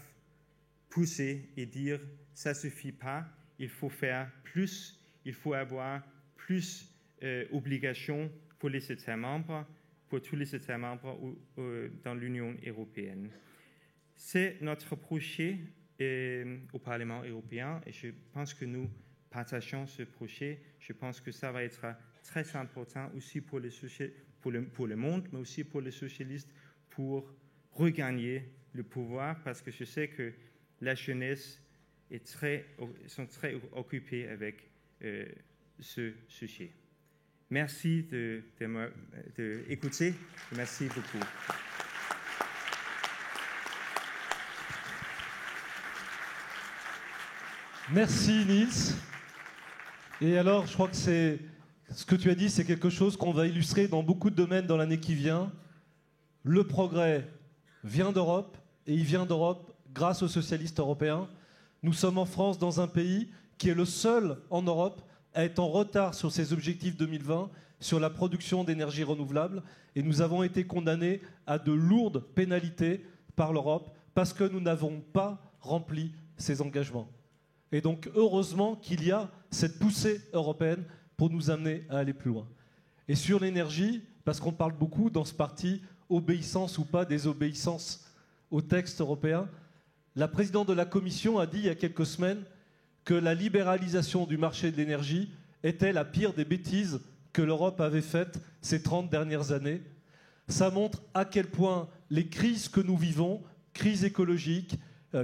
pousser et dire ça ne suffit pas, il faut faire plus, il faut avoir plus d'obligations pour les États membres, pour tous les États membres dans l'Union européenne. C'est notre projet au Parlement européen et je pense que nous partageons ce projet. Je pense que ça va être très important aussi pour le monde, mais aussi pour les socialistes pour regagner le pouvoir parce que je sais que la jeunesse sont très occupés avec ce sujet. Merci d'écouter. Merci beaucoup.
Merci Nils. Et alors, je crois que ce que tu as dit, c'est quelque chose qu'on va illustrer dans beaucoup de domaines dans l'année qui vient. Le progrès vient d'Europe et il vient d'Europe grâce aux socialistes européens. Nous sommes en France dans un pays qui est le seul en Europe à être en retard sur ses objectifs 2020 sur la production d'énergie renouvelable et nous avons été condamnés à de lourdes pénalités par l'Europe parce que nous n'avons pas rempli ces engagements. Et donc heureusement qu'il y a cette poussée européenne pour nous amener à aller plus loin. Et sur l'énergie, parce qu'on parle beaucoup dans ce parti obéissance ou pas désobéissance au texte européen, la présidente de la Commission a dit il y a quelques semaines que la libéralisation du marché de l'énergie était la pire des bêtises que l'Europe avait faites ces 30 dernières années. Ça montre à quel point les crises que nous vivons, crise écologique,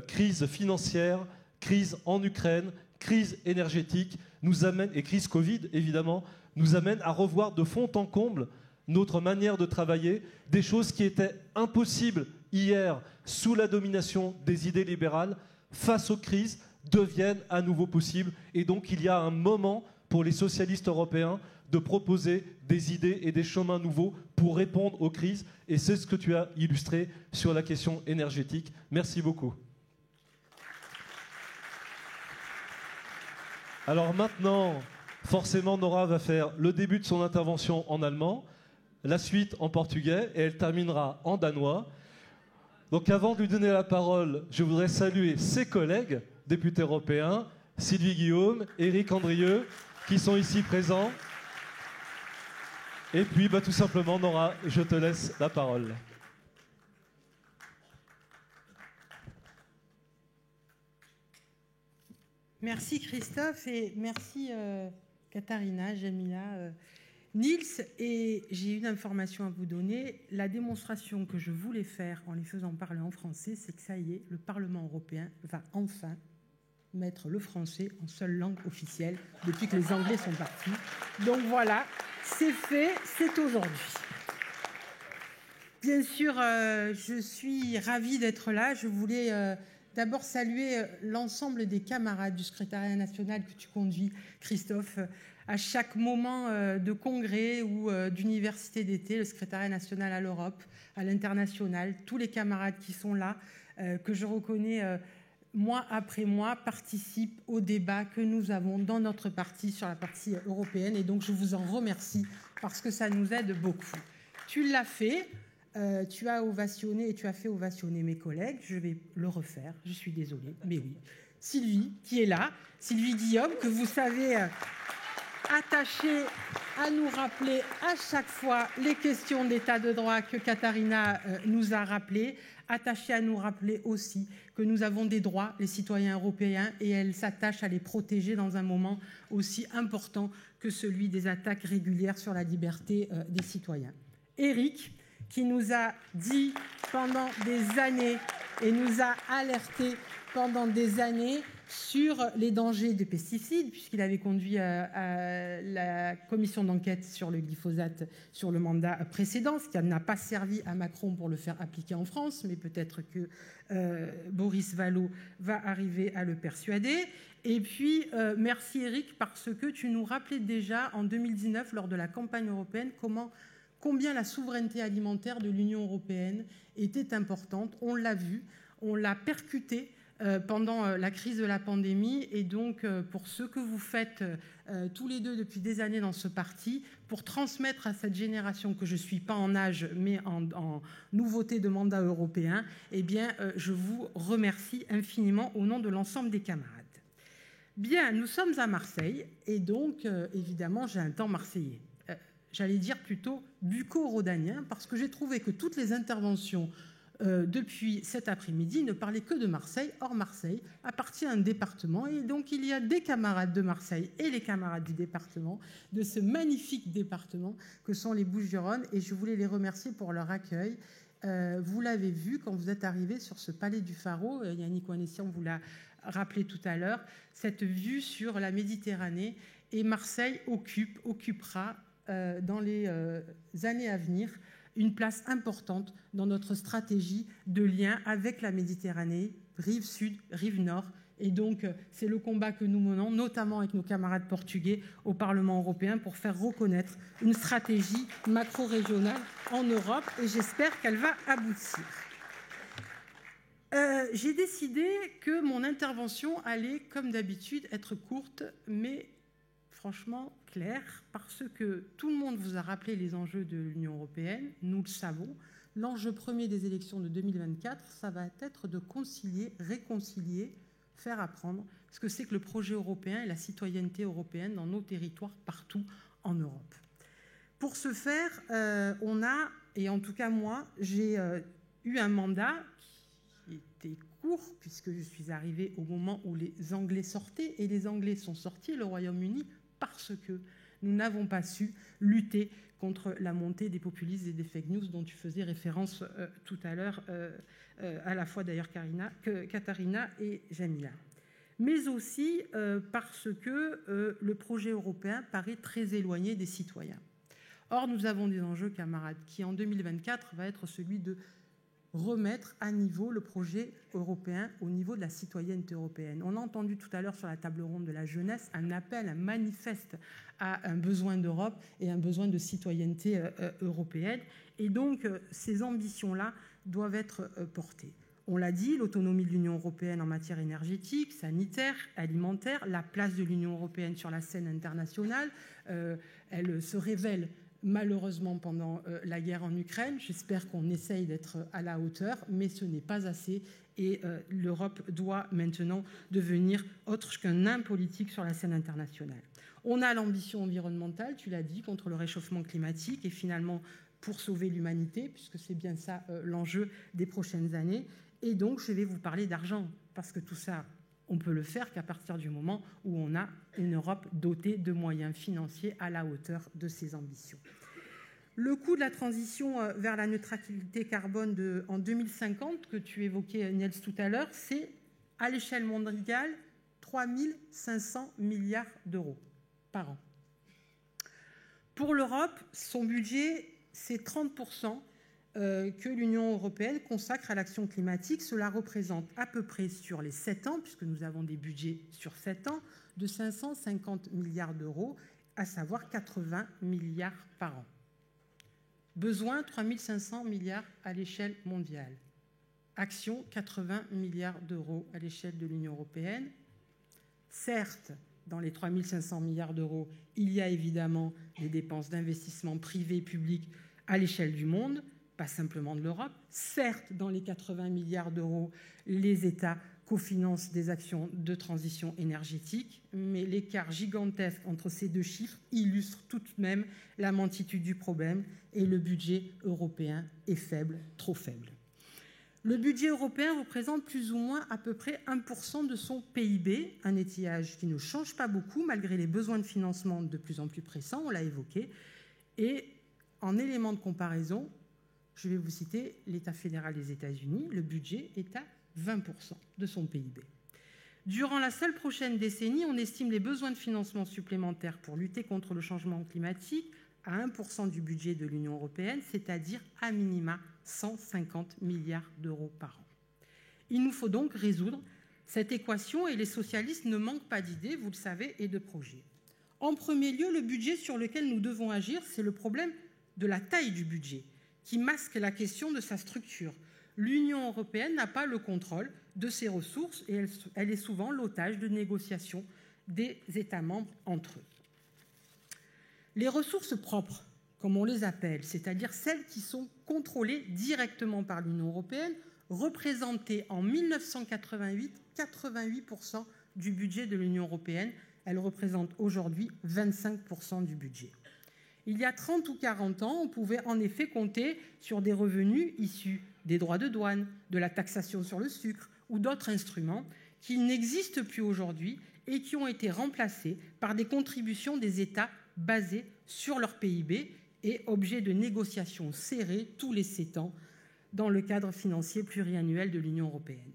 crise financière, crise en Ukraine, crise énergétique, nous amènent, et crise Covid évidemment, nous amènent à revoir de fond en comble notre manière de travailler, des choses qui étaient impossibles hier sous la domination des idées libérales, face aux crises, deviennent à nouveau possibles. Et donc, il y a un moment pour les socialistes européens de proposer des idées et des chemins nouveaux pour répondre aux crises. Et c'est ce que tu as illustré sur la question énergétique. Merci beaucoup. Alors maintenant, forcément, Nora va faire le début de son intervention en allemand, la suite en portugais, et elle terminera en danois. Donc avant de lui donner la parole, je voudrais saluer ses collègues, députés européens, Sylvie Guillaume, Éric Andrieux, qui sont ici présents. Et puis, tout simplement, Nora, je te laisse la parole.
Merci Christophe et merci Katharina, Jamila, Nils. Et j'ai une information à vous donner. La démonstration que je voulais faire en les faisant parler en français, c'est que ça y est, le Parlement européen va enfin mettre le français en seule langue officielle depuis que les Anglais sont partis. Donc voilà, c'est fait, c'est aujourd'hui. Bien sûr, je suis ravie d'être là. Je voulais d'abord saluer l'ensemble des camarades du secrétariat national que tu conduis, Christophe. À chaque moment de congrès ou d'université d'été, le secrétariat national à l'Europe, à l'international, tous les camarades qui sont là, que je reconnais mois après mois, participent au débat que nous avons dans notre parti sur la partie européenne. Et donc, je vous en remercie parce que ça nous aide beaucoup. Tu l'as fait. Tu as ovationné et tu as fait ovationner mes collègues. Je vais le refaire, je suis désolée, mais oui. Sylvie, qui est là, Sylvie Guillaume, que vous savez attachée à nous rappeler à chaque fois les questions d'état de droit que Katharina nous a rappelées, attachée à nous rappeler aussi que nous avons des droits, les citoyens européens, et elle s'attache à les protéger dans un moment aussi important que celui des attaques régulières sur la liberté des citoyens. Éric, qui nous a dit pendant des années et nous a alertés pendant des années sur les dangers des pesticides, puisqu'il avait conduit à la commission d'enquête sur le glyphosate sur le mandat précédent, ce qui n'a pas servi à Macron pour le faire appliquer en France, mais peut-être que Boris Vallaud va arriver à le persuader. Et puis, merci Éric, parce que tu nous rappelais déjà en 2019, lors de la campagne européenne, combien la souveraineté alimentaire de l'Union européenne était importante. On l'a vu, on l'a percuté pendant la crise de la pandémie. Et donc, pour ce que vous faites tous les deux depuis des années dans ce parti, pour transmettre à cette génération que je ne suis pas en âge, mais en nouveauté de mandat européen, eh bien, je vous remercie infiniment au nom de l'ensemble des camarades. Bien, nous sommes à Marseille, et donc, évidemment, j'ai un temps marseillais. J'allais dire plutôt bucco-rhodanien, parce que j'ai trouvé que toutes les interventions depuis cet après-midi ne parlaient que de Marseille. Or, Marseille appartient à un département, et donc il y a des camarades de Marseille et les camarades du département, de ce magnifique département que sont les Bouches-du-Rhône, et je voulais les remercier pour leur accueil. Vous l'avez vu quand vous êtes arrivés sur ce palais du Pharaon, Yannick Ouanessian vous l'a rappelé tout à l'heure, cette vue sur la Méditerranée, et Marseille occupera dans les années à venir une place importante dans notre stratégie de lien avec la Méditerranée, rive sud, rive nord. Et donc, c'est le combat que nous menons, notamment avec nos camarades portugais au Parlement européen, pour faire reconnaître une stratégie macro-régionale en Europe, et j'espère qu'elle va aboutir. J'ai décidé que mon intervention allait, comme d'habitude, être courte, mais franchement clair, parce que tout le monde vous a rappelé les enjeux de l'Union européenne, nous le savons. L'enjeu premier des élections de 2024, ça va être de concilier, réconcilier, faire apprendre ce que c'est que le projet européen et la citoyenneté européenne dans nos territoires partout en Europe. Pour ce faire, on a, et en tout cas moi, j'ai eu un mandat qui était court, puisque je suis arrivée au moment où les Anglais sortaient, et les Anglais sont sortis, et le Royaume-Uni, parce que nous n'avons pas su lutter contre la montée des populistes et des fake news dont tu faisais référence tout à l'heure, à la fois d'ailleurs Katharina et Jamila. Mais aussi parce que le projet européen paraît très éloigné des citoyens. Or, nous avons des enjeux, camarades, qui en 2024 va être celui de remettre à niveau le projet européen au niveau de la citoyenneté européenne. On a entendu tout à l'heure sur la table ronde de la jeunesse un appel, un manifeste à un besoin d'Europe et un besoin de citoyenneté européenne. Et donc, ces ambitions-là doivent être portées. On l'a dit, l'autonomie de l'Union européenne en matière énergétique, sanitaire, alimentaire, la place de l'Union européenne sur la scène internationale, elle se révèle malheureusement pendant la guerre en Ukraine. J'espère qu'on essaye d'être à la hauteur, mais ce n'est pas assez. Et l'Europe doit maintenant devenir autre qu'un nain politique sur la scène internationale. On a l'ambition environnementale, tu l'as dit, contre le réchauffement climatique et finalement pour sauver l'humanité, puisque c'est bien ça l'enjeu des prochaines années. Et donc, je vais vous parler d'argent, parce que tout ça, on peut le faire qu'à partir du moment où on a une Europe dotée de moyens financiers à la hauteur de ses ambitions. Le coût de la transition vers la neutralité carbone en 2050, que tu évoquais, Niels, tout à l'heure, c'est à l'échelle mondiale 3 500 milliards d'euros par an. Pour l'Europe, son budget, c'est 30% que l'Union européenne consacre à l'action climatique. Cela représente à peu près sur les 7 ans, puisque nous avons des budgets sur 7 ans, de 550 milliards d'euros, à savoir 80 milliards par an. Besoin, 3 500 milliards à l'échelle mondiale. Action, 80 milliards d'euros à l'échelle de l'Union européenne. Certes, dans les 3 500 milliards d'euros, il y a évidemment des dépenses d'investissement privé et public à l'échelle du monde, pas simplement de l'Europe. Certes, dans les 80 milliards d'euros, les États cofinancent des actions de transition énergétique, mais l'écart gigantesque entre ces deux chiffres illustre tout de même la mantitude du problème et le budget européen est faible, trop faible. Le budget européen représente plus ou moins à peu près 1% de son PIB, un étayage qui ne change pas beaucoup malgré les besoins de financement de plus en plus pressants, on l'a évoqué. Et en élément de comparaison, je vais vous citer l'État fédéral des États-Unis, le budget est à 20% de son PIB. Durant la seule prochaine décennie, on estime les besoins de financement supplémentaires pour lutter contre le changement climatique à 1% du budget de l'Union européenne, c'est-à-dire à minima 150 milliards d'euros par an. Il nous faut donc résoudre cette équation et les socialistes ne manquent pas d'idées, vous le savez, et de projets. En premier lieu, le budget sur lequel nous devons agir, c'est le problème de la taille du budget, qui masque la question de sa structure. L'Union européenne n'a pas le contrôle de ses ressources et elle est souvent l'otage de négociations des États membres entre eux. Les ressources propres, comme on les appelle, c'est-à-dire celles qui sont contrôlées directement par l'Union européenne, représentaient en 1988 88% du budget de l'Union européenne. Elles représentent aujourd'hui 25% du budget. Il y a 30 ou 40 ans, on pouvait en effet compter sur des revenus issus des droits de douane, de la taxation sur le sucre ou d'autres instruments qui n'existent plus aujourd'hui et qui ont été remplacés par des contributions des États basées sur leur PIB et objet de négociations serrées tous les 7 ans dans le cadre financier pluriannuel de l'Union européenne.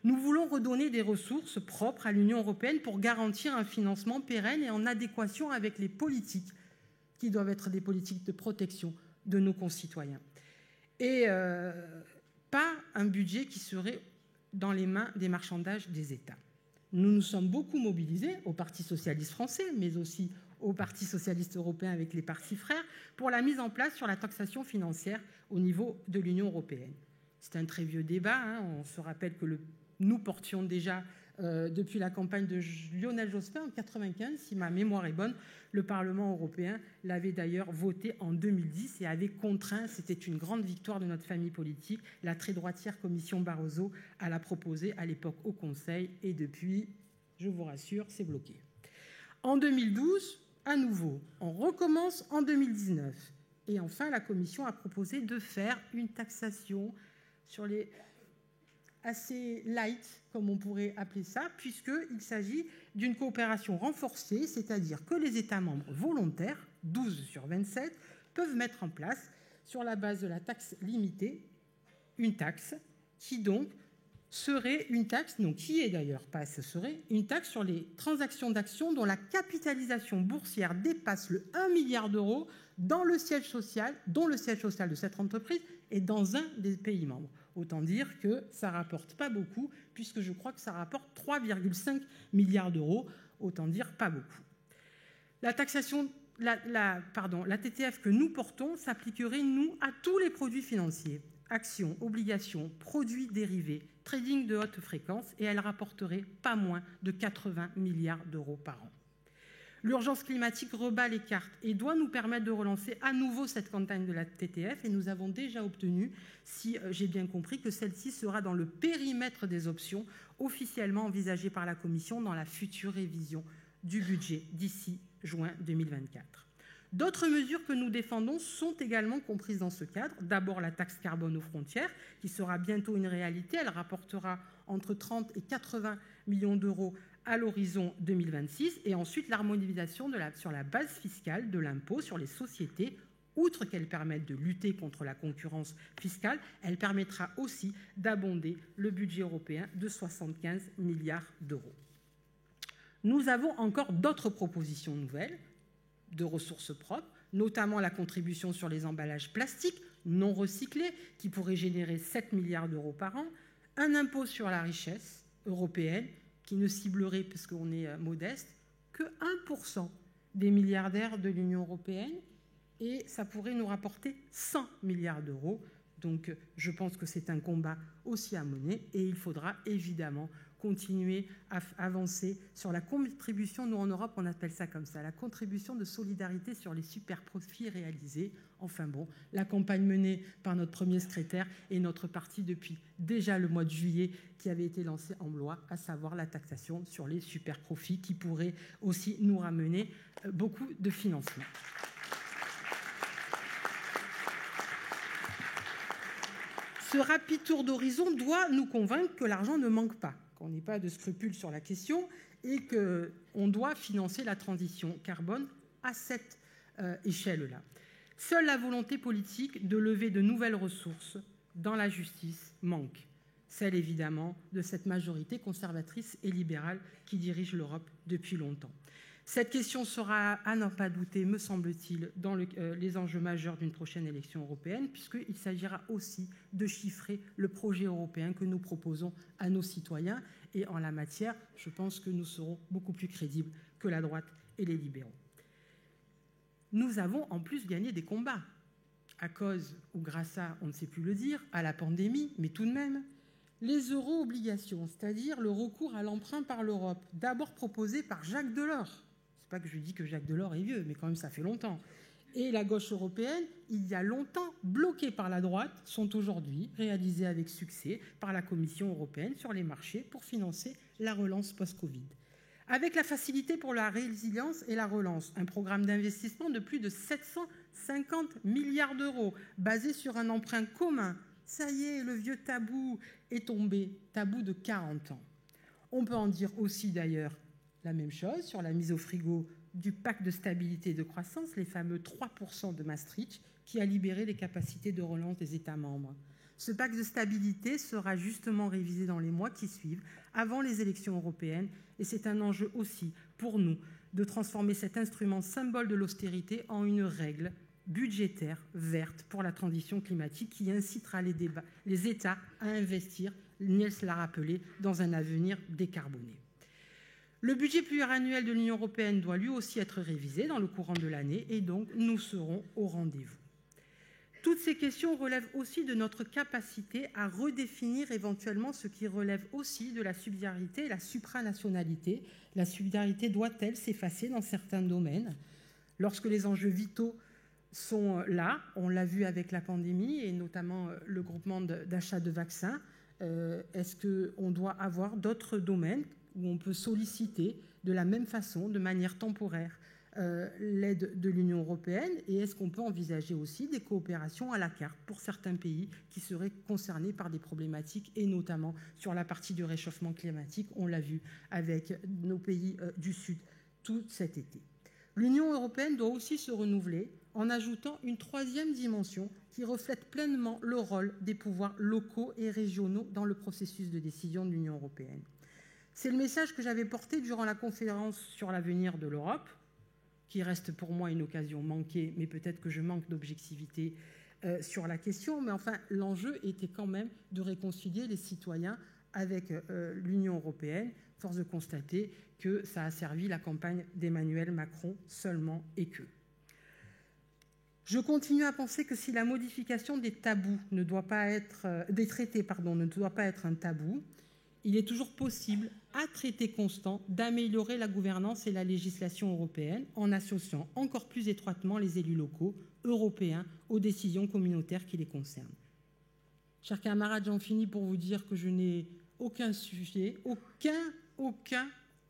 Nous voulons redonner des ressources propres à l'Union européenne pour garantir un financement pérenne et en adéquation avec les politiques qui doivent être des politiques de protection de nos concitoyens. Et pas un budget qui serait dans les mains des marchandages des États. Nous nous sommes beaucoup mobilisés au Parti socialiste français, mais aussi au Parti socialiste européen avec les partis frères, pour la mise en place sur la taxation financière au niveau de l'Union européenne. C'est un très vieux débat, hein. On se rappelle que nous portions déjà depuis la campagne de Lionel Jospin en 1995, si ma mémoire est bonne. Le Parlement européen l'avait d'ailleurs voté en 2010 et avait contraint, c'était une grande victoire de notre famille politique, la très droitière commission Barroso à la proposer à l'époque au Conseil et depuis, je vous rassure, c'est bloqué. En 2012, à nouveau, on recommence en 2019. Et enfin, la Commission a proposé de faire une taxation sur les assez light, comme on pourrait appeler ça, puisqu'il s'agit d'une coopération renforcée, c'est-à-dire que les États membres volontaires, 12 sur 27, peuvent mettre en place, sur la base de la taxe limitée, une taxe qui donc serait une taxe, non, qui est d'ailleurs pas, ce serait une taxe sur les transactions d'actions dont la capitalisation boursière dépasse le 1 milliard d'euros dont le siège social de cette entreprise est dans un des pays membres. Autant dire que ça ne rapporte pas beaucoup, puisque je crois que ça rapporte 3,5 milliards d'euros. Autant dire pas beaucoup. La taxation, la TTF que nous portons s'appliquerait, nous, à tous les produits financiers, actions, obligations, produits dérivés, trading de haute fréquence, et elle rapporterait pas moins de 80 milliards d'euros par an. L'urgence climatique rebat les cartes et doit nous permettre de relancer à nouveau cette campagne de la TTF, et nous avons déjà obtenu, si j'ai bien compris, que celle-ci sera dans le périmètre des options officiellement envisagées par la Commission dans la future révision du budget d'ici juin 2024. D'autres mesures que nous défendons sont également comprises dans ce cadre. D'abord, la taxe carbone aux frontières, qui sera bientôt une réalité. Elle rapportera entre 30 et 80 millions d'euros à l'horizon 2026. Et ensuite, l'harmonisation sur la base fiscale de l'impôt sur les sociétés. Outre qu'elle permette de lutter contre la concurrence fiscale, elle permettra aussi d'abonder le budget européen de 75 milliards d'euros. Nous avons encore d'autres propositions nouvelles de ressources propres, notamment la contribution sur les emballages plastiques non recyclés, qui pourrait générer 7 milliards d'euros par an, un impôt sur la richesse européenne, qui ne ciblerait, puisqu'on est modeste, que 1% des milliardaires de l'Union européenne, et ça pourrait nous rapporter 100 milliards d'euros. Donc je pense que c'est un combat aussi à mener, et il faudra évidemment continuer à avancer sur la contribution, nous en Europe on appelle ça comme ça, la contribution de solidarité sur les super profits réalisés. Enfin bon, la campagne menée par notre premier secrétaire et notre parti depuis déjà le mois de juillet qui avait été lancée en loi, à savoir la taxation sur les super profits qui pourrait aussi nous ramener beaucoup de financement. Ce rapide tour d'horizon doit nous convaincre que l'argent ne manque pas, qu'on n'ait pas de scrupules sur la question et qu'on doit financer la transition carbone à cette échelle-là. Seule la volonté politique de lever de nouvelles ressources dans la justice manque. Celle, évidemment, de cette majorité conservatrice et libérale qui dirige l'Europe depuis longtemps. Cette question sera, à n'en pas douter, me semble-t-il, dans les enjeux majeurs d'une prochaine élection européenne, puisqu'il s'agira aussi de chiffrer le projet européen que nous proposons à nos citoyens. Et en la matière, je pense que nous serons beaucoup plus crédibles que la droite et les libéraux. Nous avons en plus gagné des combats, à cause, ou grâce à, on ne sait plus le dire, à la pandémie, mais tout de même, les euro-obligations, c'est-à-dire le recours à l'emprunt par l'Europe, d'abord proposé par Jacques Delors. C'est pas que je dis que Jacques Delors est vieux, mais quand même ça fait longtemps. Et la gauche européenne, il y a longtemps bloquée par la droite, sont aujourd'hui réalisées avec succès par la Commission européenne sur les marchés pour financer la relance post-Covid. Avec la facilité pour la résilience et la relance, un programme d'investissement de plus de 750 milliards d'euros basé sur un emprunt commun. Ça y est, le vieux tabou est tombé, tabou de 40 ans. On peut en dire aussi d'ailleurs la même chose sur la mise au frigo du pacte de stabilité et de croissance, les fameux 3% de Maastricht, qui a libéré les capacités de relance des États membres. Ce pacte de stabilité sera justement révisé dans les mois qui suivent, avant les élections européennes, et c'est un enjeu aussi pour nous de transformer cet instrument symbole de l'austérité en une règle budgétaire verte pour la transition climatique qui incitera les États à investir, Niels l'a rappelé, dans un avenir décarboné. Le budget pluriannuel de l'Union européenne doit lui aussi être révisé dans le courant de l'année et donc nous serons au rendez-vous. Toutes ces questions relèvent aussi de notre capacité à redéfinir éventuellement ce qui relève aussi de la subsidiarité et la supranationalité. La subsidiarité doit-elle s'effacer dans certains domaines? Lorsque les enjeux vitaux sont là, on l'a vu avec la pandémie et notamment le groupement d'achat de vaccins, est-ce qu'on doit avoir d'autres domaines où on peut solliciter de la même façon, de manière temporaire, l'aide de l'Union européenne, et est-ce qu'on peut envisager aussi des coopérations à la carte pour certains pays qui seraient concernés par des problématiques, et notamment sur la partie du réchauffement climatique, on l'a vu avec nos pays du Sud tout cet été. L'Union européenne doit aussi se renouveler en ajoutant une troisième dimension qui reflète pleinement le rôle des pouvoirs locaux et régionaux dans le processus de décision de l'Union européenne. C'est le message que j'avais porté durant la conférence sur l'avenir de l'Europe, qui reste pour moi une occasion manquée, mais peut-être que je manque d'objectivité sur la question, mais enfin, l'enjeu était quand même de réconcilier les citoyens avec l'Union européenne. Force de constater que ça a servi la campagne d'Emmanuel Macron seulement et que. Je continue à penser que si la modification des tabous ne doit pas être, des traités, pardon, ne doit pas être un tabou, il est toujours possible, à traité constant, d'améliorer la gouvernance et la législation européenne en associant encore plus étroitement les élus locaux européens aux décisions communautaires qui les concernent. Chers camarades, j'en finis pour vous dire que je n'ai aucun sujet,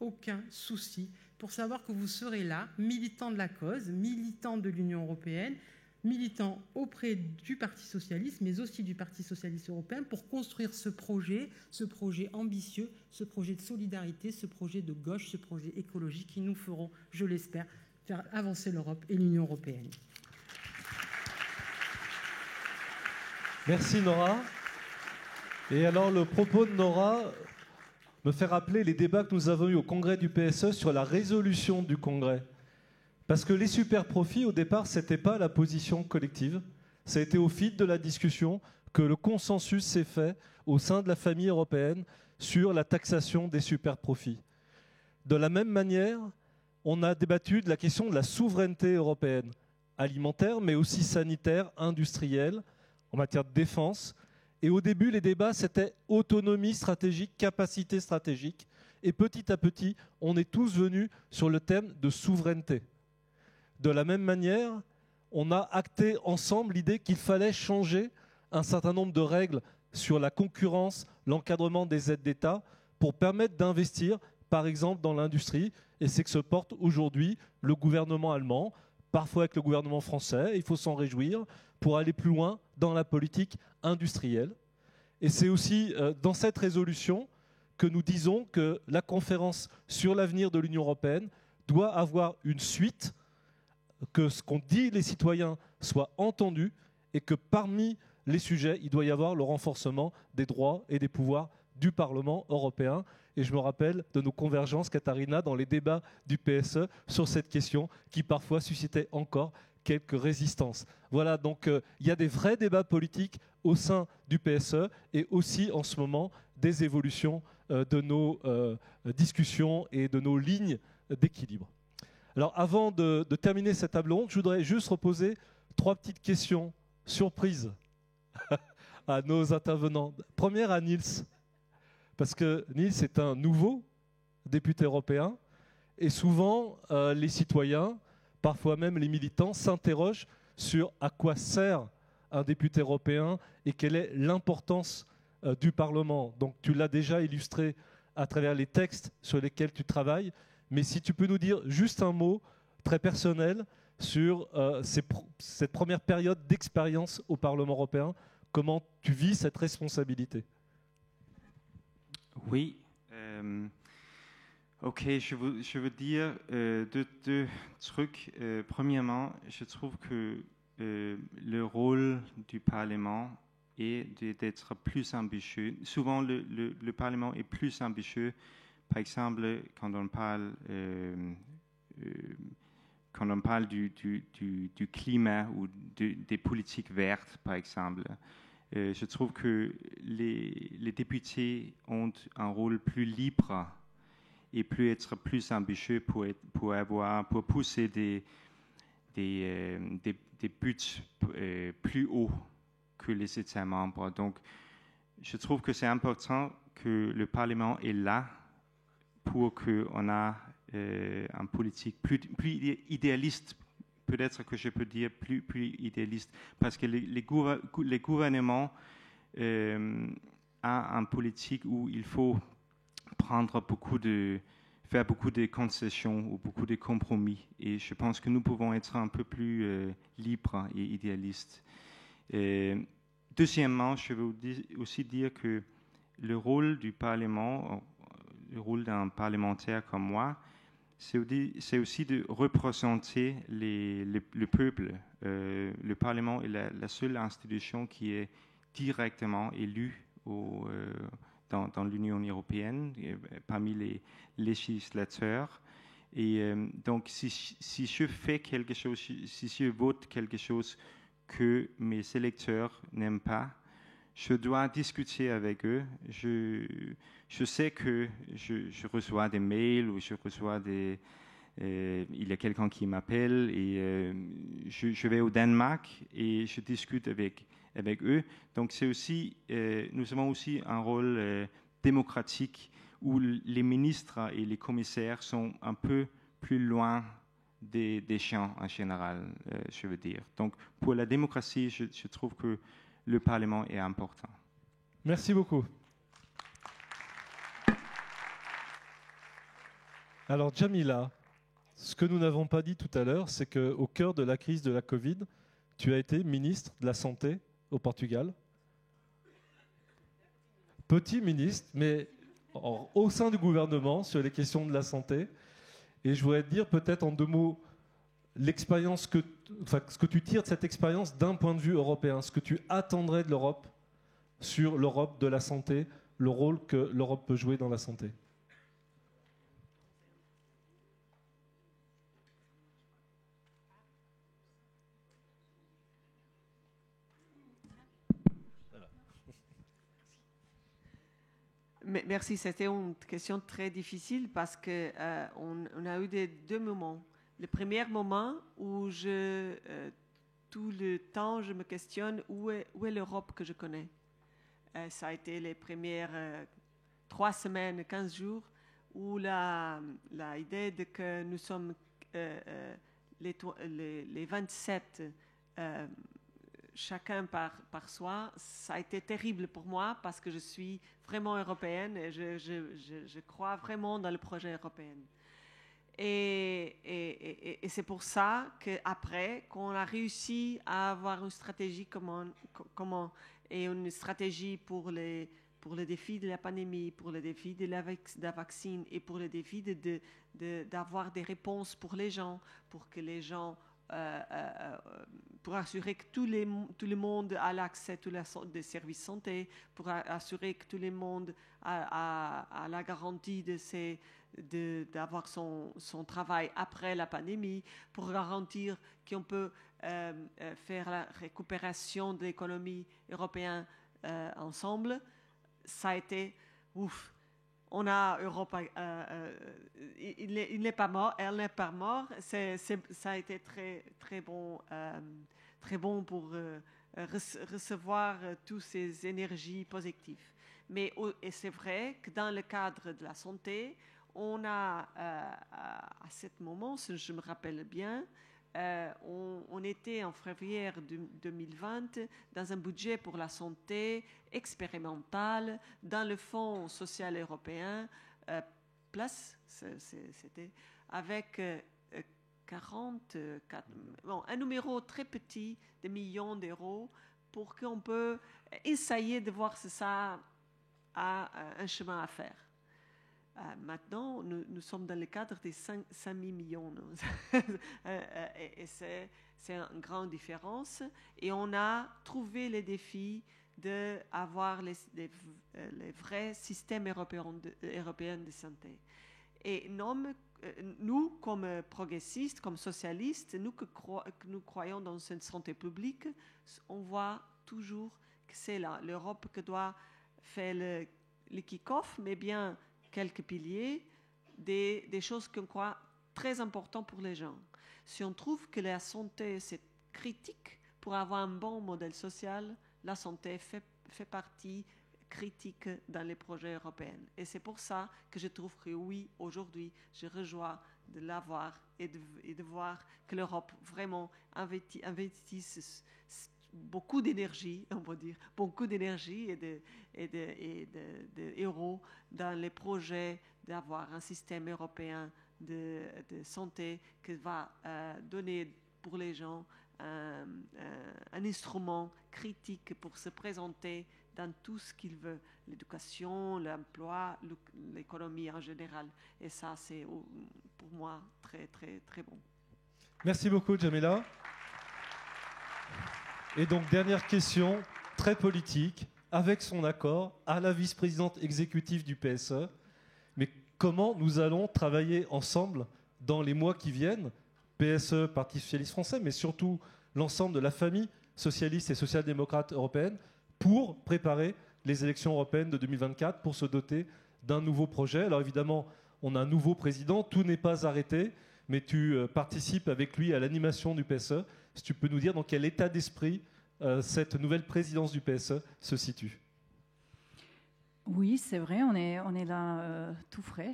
aucun souci pour savoir que vous serez là, militants de la cause, militants de l'Union européenne, militants auprès du Parti socialiste, mais aussi du Parti socialiste européen, pour construire ce projet ambitieux, ce projet de solidarité, ce projet de gauche, ce projet écologique qui nous feront, je l'espère, faire avancer l'Europe et l'Union européenne.
Merci Nora. Et alors le propos de Nora me fait rappeler les débats que nous avons eus au congrès du PSE sur la résolution du congrès. Parce que les super profits, au départ, ce n'était pas la position collective. Ça a été au fil de la discussion que le consensus s'est fait au sein de la famille européenne sur la taxation des super profits. De la même manière, on a débattu de la question de la souveraineté européenne, alimentaire, mais aussi sanitaire, industrielle, en matière de défense. Et au début, les débats, c'était autonomie stratégique, capacité stratégique. Et petit à petit, on est tous venus sur le thème de souveraineté. De la même manière, on a acté ensemble l'idée qu'il fallait changer un certain nombre de règles sur la concurrence, l'encadrement des aides d'État, pour permettre d'investir, par exemple, dans l'industrie. Et c'est que se porte aujourd'hui le gouvernement allemand, parfois avec le gouvernement français, il faut s'en réjouir, pour aller plus loin dans la politique industrielle. Et c'est aussi dans cette résolution que nous disons que la conférence sur l'avenir de l'Union européenne doit avoir une suite, que ce qu'ont dit les citoyens soit entendu et que parmi les sujets, il doit y avoir le renforcement des droits et des pouvoirs du Parlement européen. Et je me rappelle de nos convergences, Katharina, dans les débats du PSE sur cette question qui parfois suscitait encore quelques résistances. Voilà, donc il y a des vrais débats politiques au sein du PSE et aussi en ce moment des évolutions de nos discussions et de nos lignes d'équilibre. Alors avant de terminer cette table ronde, je voudrais juste reposer 3 petites questions surprises à nos intervenants. Première à Niels, parce que Niels est un nouveau député européen et souvent les citoyens, parfois même les militants, s'interrogent sur à quoi sert un député européen et quelle est l'importance du Parlement. Donc tu l'as déjà illustré à travers les textes sur lesquels tu travailles, mais si tu peux nous dire juste un mot très personnel sur cette première période d'expérience au Parlement européen, comment tu vis cette responsabilité?
Oui. Ok, je veux dire deux trucs. Premièrement, je trouve que le rôle du Parlement est d'être plus ambitieux. Souvent, le Parlement est plus ambitieux. Par exemple, quand on parle du climat ou des politiques vertes, par exemple, je trouve que les députés ont un rôle plus libre et être plus ambitieux pour pousser des buts plus hauts que les États membres. Donc, je trouve que c'est important que le Parlement est là pour qu'on ait une politique plus idéaliste. Peut-être que je peux dire plus idéaliste, parce que les gouvernements ont une politique où il faut faire beaucoup de concessions ou beaucoup de compromis. Et je pense que nous pouvons être un peu plus libres et idéalistes. Deuxièmement, je veux aussi dire que le rôle du Parlement, le rôle d'un parlementaire comme moi, c'est aussi de représenter le peuple. Le Parlement est la seule institution qui est directement élue dans l'Union européenne, parmi les législateurs. Et donc, si je fais quelque chose, si je vote quelque chose que mes électeurs n'aiment pas, je dois discuter avec eux. Je sais que je reçois des mails ou je reçois il y a quelqu'un qui m'appelle et je vais au Danemark et je discute avec eux. Donc c'est aussi, nous avons aussi un rôle démocratique où les ministres et les commissaires sont un peu plus loin des champs en général, je veux dire. Donc pour la démocratie, je trouve que le Parlement est important.
Merci beaucoup. Alors Djamila, ce que nous n'avons pas dit tout à l'heure, c'est qu'au cœur de la crise de la Covid, tu as été ministre de la Santé au Portugal. Petit ministre, mais au sein du gouvernement sur les questions de la santé. Et je voudrais te dire peut-être en 2 mots ce que tu tires de cette expérience d'un point de vue européen, ce que tu attendrais de l'Europe sur l'Europe de la santé, le rôle que l'Europe peut jouer dans la santé.
Merci, c'était une question très difficile parce que on a eu 2 moments. Le premier moment où tout le temps je me questionne où est l'Europe que je connais. Ça a été les premières 3 semaines, 15 jours où la idée de que nous sommes les 27 chacun par soi, ça a été terrible pour moi parce que je suis vraiment européenne et je crois vraiment dans le projet européen. Et c'est pour ça qu'après, qu'on a réussi à avoir une stratégie et une stratégie pour le défi de la pandémie, pour le défi de la vaccine et pour le défi d'avoir des réponses pour les gens, pour que les gens pour assurer que tout le monde a l'accès à tous les services de santé, pour assurer que tout le monde a la garantie d'avoir son travail après la pandémie, pour garantir qu'on peut faire la récupération de l'économie européenne ensemble. Ça a été ouf. On a Europe, il n'est pas mort, elle n'est pas morte. Ça a été très bon pour recevoir toutes ces énergies positives. Mais et c'est vrai que dans le cadre de la santé, on a à ce moment, si je me rappelle bien, on était en février 2020 dans un budget pour la santé expérimental dans le Fonds social européen, c'était avec un numéro très petit de millions d'euros pour qu'on peut essayer de voir si ça a un chemin à faire. Maintenant, nous sommes dans le cadre des 5 000 millions. Et c'est une grande différence. Et on a trouvé les défis d'avoir les vrais systèmes européens de santé. Et nous, comme progressistes, comme socialistes, nous croyons dans une santé publique, on voit toujours que c'est l'Europe qui doit faire le kick-off, mais bien quelques piliers, des choses qu'on croit très importantes pour les gens. Si on trouve que la santé, c'est critique pour avoir un bon modèle social, la santé fait partie critique dans les projets européens. Et c'est pour ça que je trouve que oui, aujourd'hui, je rejoins de l'avoir et de voir que l'Europe vraiment investisse beaucoup d'énergie, on va dire, beaucoup d'énergie et d'euros dans les projets d'avoir un système européen de santé qui va donner pour les gens un instrument critique pour se présenter dans tout ce qu'ils veulent, l'éducation, l'emploi, l'économie en général. Et ça, c'est pour moi très, très, très bon.
Merci beaucoup, Djamila. Et donc, dernière question, très politique, avec son accord, à la vice-présidente exécutive du PSE. Mais comment nous allons travailler ensemble dans les mois qui viennent, PSE, Parti socialiste français, mais surtout l'ensemble de la famille, socialistes et social-démocrates européennes pour préparer les élections européennes de 2024, pour se doter d'un nouveau projet. Alors évidemment, on a un nouveau président, tout n'est pas arrêté, mais tu participes avec lui à l'animation du PSE. Si tu peux nous dire dans quel état d'esprit cette nouvelle présidence du PSE se situe.
Oui, c'est vrai, on est là tout frais.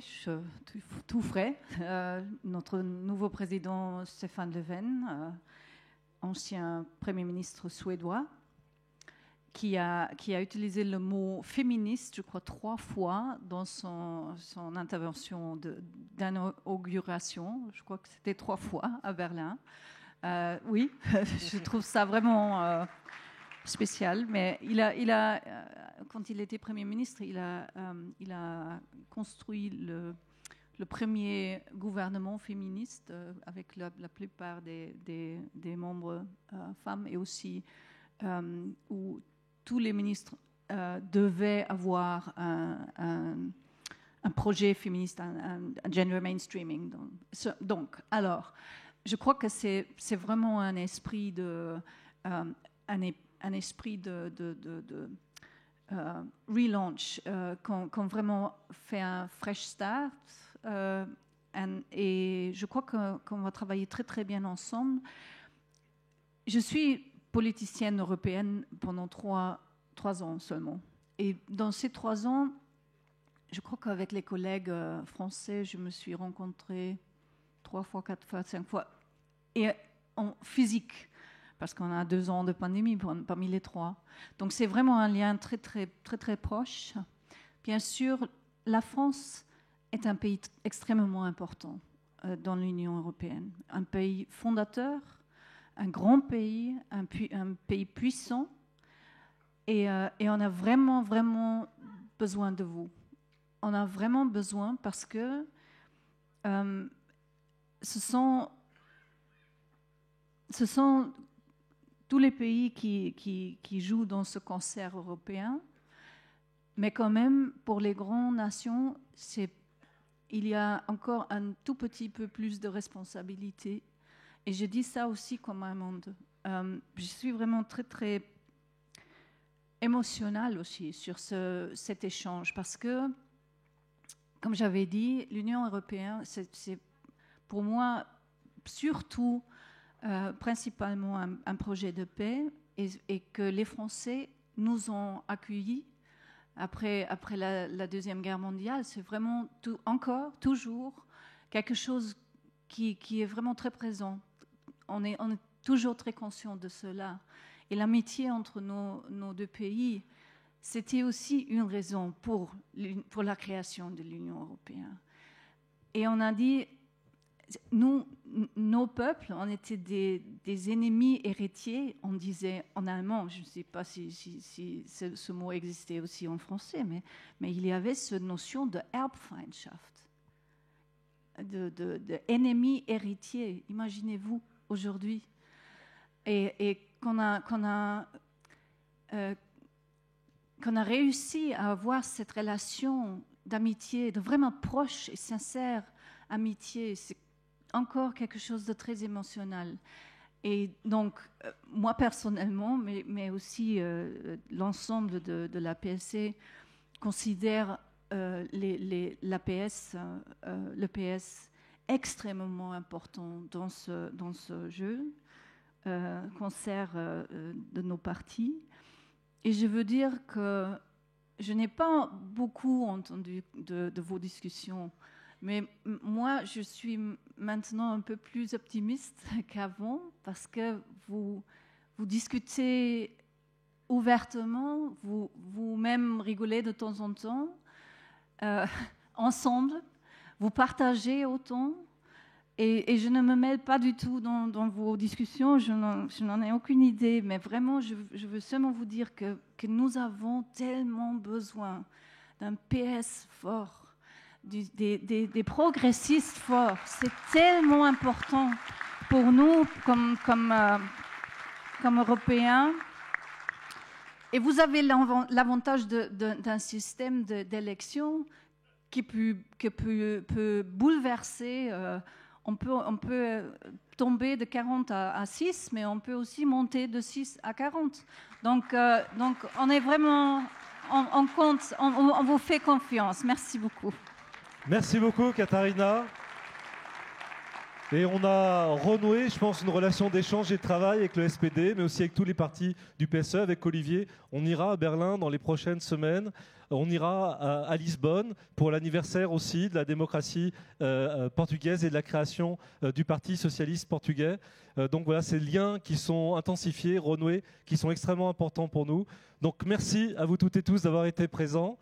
Notre nouveau président Stefan Löfven, ancien Premier ministre suédois, qui a utilisé le mot féministe, je crois, 3 fois dans son intervention d'inauguration. Je crois que c'était 3 fois à Berlin. Oui, je trouve ça vraiment spécial. Mais quand il était Premier ministre, il a construit le premier gouvernement féministe avec la plupart des membres femmes, et aussi où tous les ministres devaient avoir un projet féministe, un gender mainstreaming. Donc, alors, je crois que c'est vraiment un esprit de relaunch, qu'on vraiment fait un fresh start. Et je crois qu'on va travailler très très bien ensemble. Je suis politicienne européenne pendant 3 ans seulement. Et dans ces 3 ans, je crois qu'avec les collègues français, je me suis rencontrée 3 fois, 4 fois, 5 fois, et en physique, parce qu'on a 2 ans de pandémie parmi les 3. Donc c'est vraiment un lien très, très, très, très proche. Bien sûr, la France est un pays extrêmement important dans l'Union européenne, un pays fondateur, un grand pays, un pays puissant, et on a vraiment, vraiment besoin de vous. On a vraiment besoin parce que ce sont tous les pays qui jouent dans ce concert européen, mais quand même, pour les grandes nations, il y a encore un tout petit peu plus de responsabilité. Et je dis ça aussi comme Allemande. Je suis vraiment très, très émotionnelle aussi sur cet échange, parce que, comme j'avais dit, l'Union européenne, c'est pour moi surtout, principalement un projet de paix, et que les Français nous ont accueillis après la Deuxième Guerre mondiale. C'est vraiment toujours quelque chose qui est vraiment très présent. On est toujours très conscient de cela. Et l'amitié entre nos 2 pays, c'était aussi une raison pour la création de l'Union européenne. Et on a dit, nos peuples, on était des ennemis héritiers. On disait en allemand, je ne sais pas si ce mot existait aussi en français, mais il y avait cette notion de Erbfeindschaft, de ennemi héritier. Imaginez-vous aujourd'hui. Et qu'on a réussi à avoir cette relation d'amitié, de vraiment proche et sincère amitié, c'est encore quelque chose de très émotionnel. Et donc, moi personnellement, mais aussi l'ensemble de la PSC considère le PS extrêmement important dans ce jeu, concert de nos partis. Et je veux dire que je n'ai pas beaucoup entendu de vos discussions, mais moi, je suis maintenant un peu plus optimiste qu'avant, parce que vous discutez ouvertement, vous-même rigolez de temps en temps, ensemble, vous partagez autant. Et je ne me mêle pas du tout dans vos discussions, je n'en ai aucune idée, mais vraiment, je veux seulement vous dire que nous avons tellement besoin d'un PS fort, des progressistes forts. C'est tellement important pour nous comme Européens. Et vous avez l'avantage d'un système d'élection qui peut bouleverser On peut tomber de 40 à 6, mais on peut aussi monter de 6 à 40. Donc on est vraiment, on compte, on vous fait confiance. Merci beaucoup.
Merci beaucoup, Katharina. Et on a renoué, je pense, une relation d'échange et de travail avec le SPD, mais aussi avec tous les partis du PSE, avec Olivier. On ira à Berlin dans les prochaines semaines. On ira à Lisbonne pour l'anniversaire aussi de la démocratie portugaise et de la création du Parti socialiste portugais. Donc voilà, ces liens qui sont intensifiés, renoués, qui sont extrêmement importants pour nous. Donc merci à vous toutes et tous d'avoir été présents.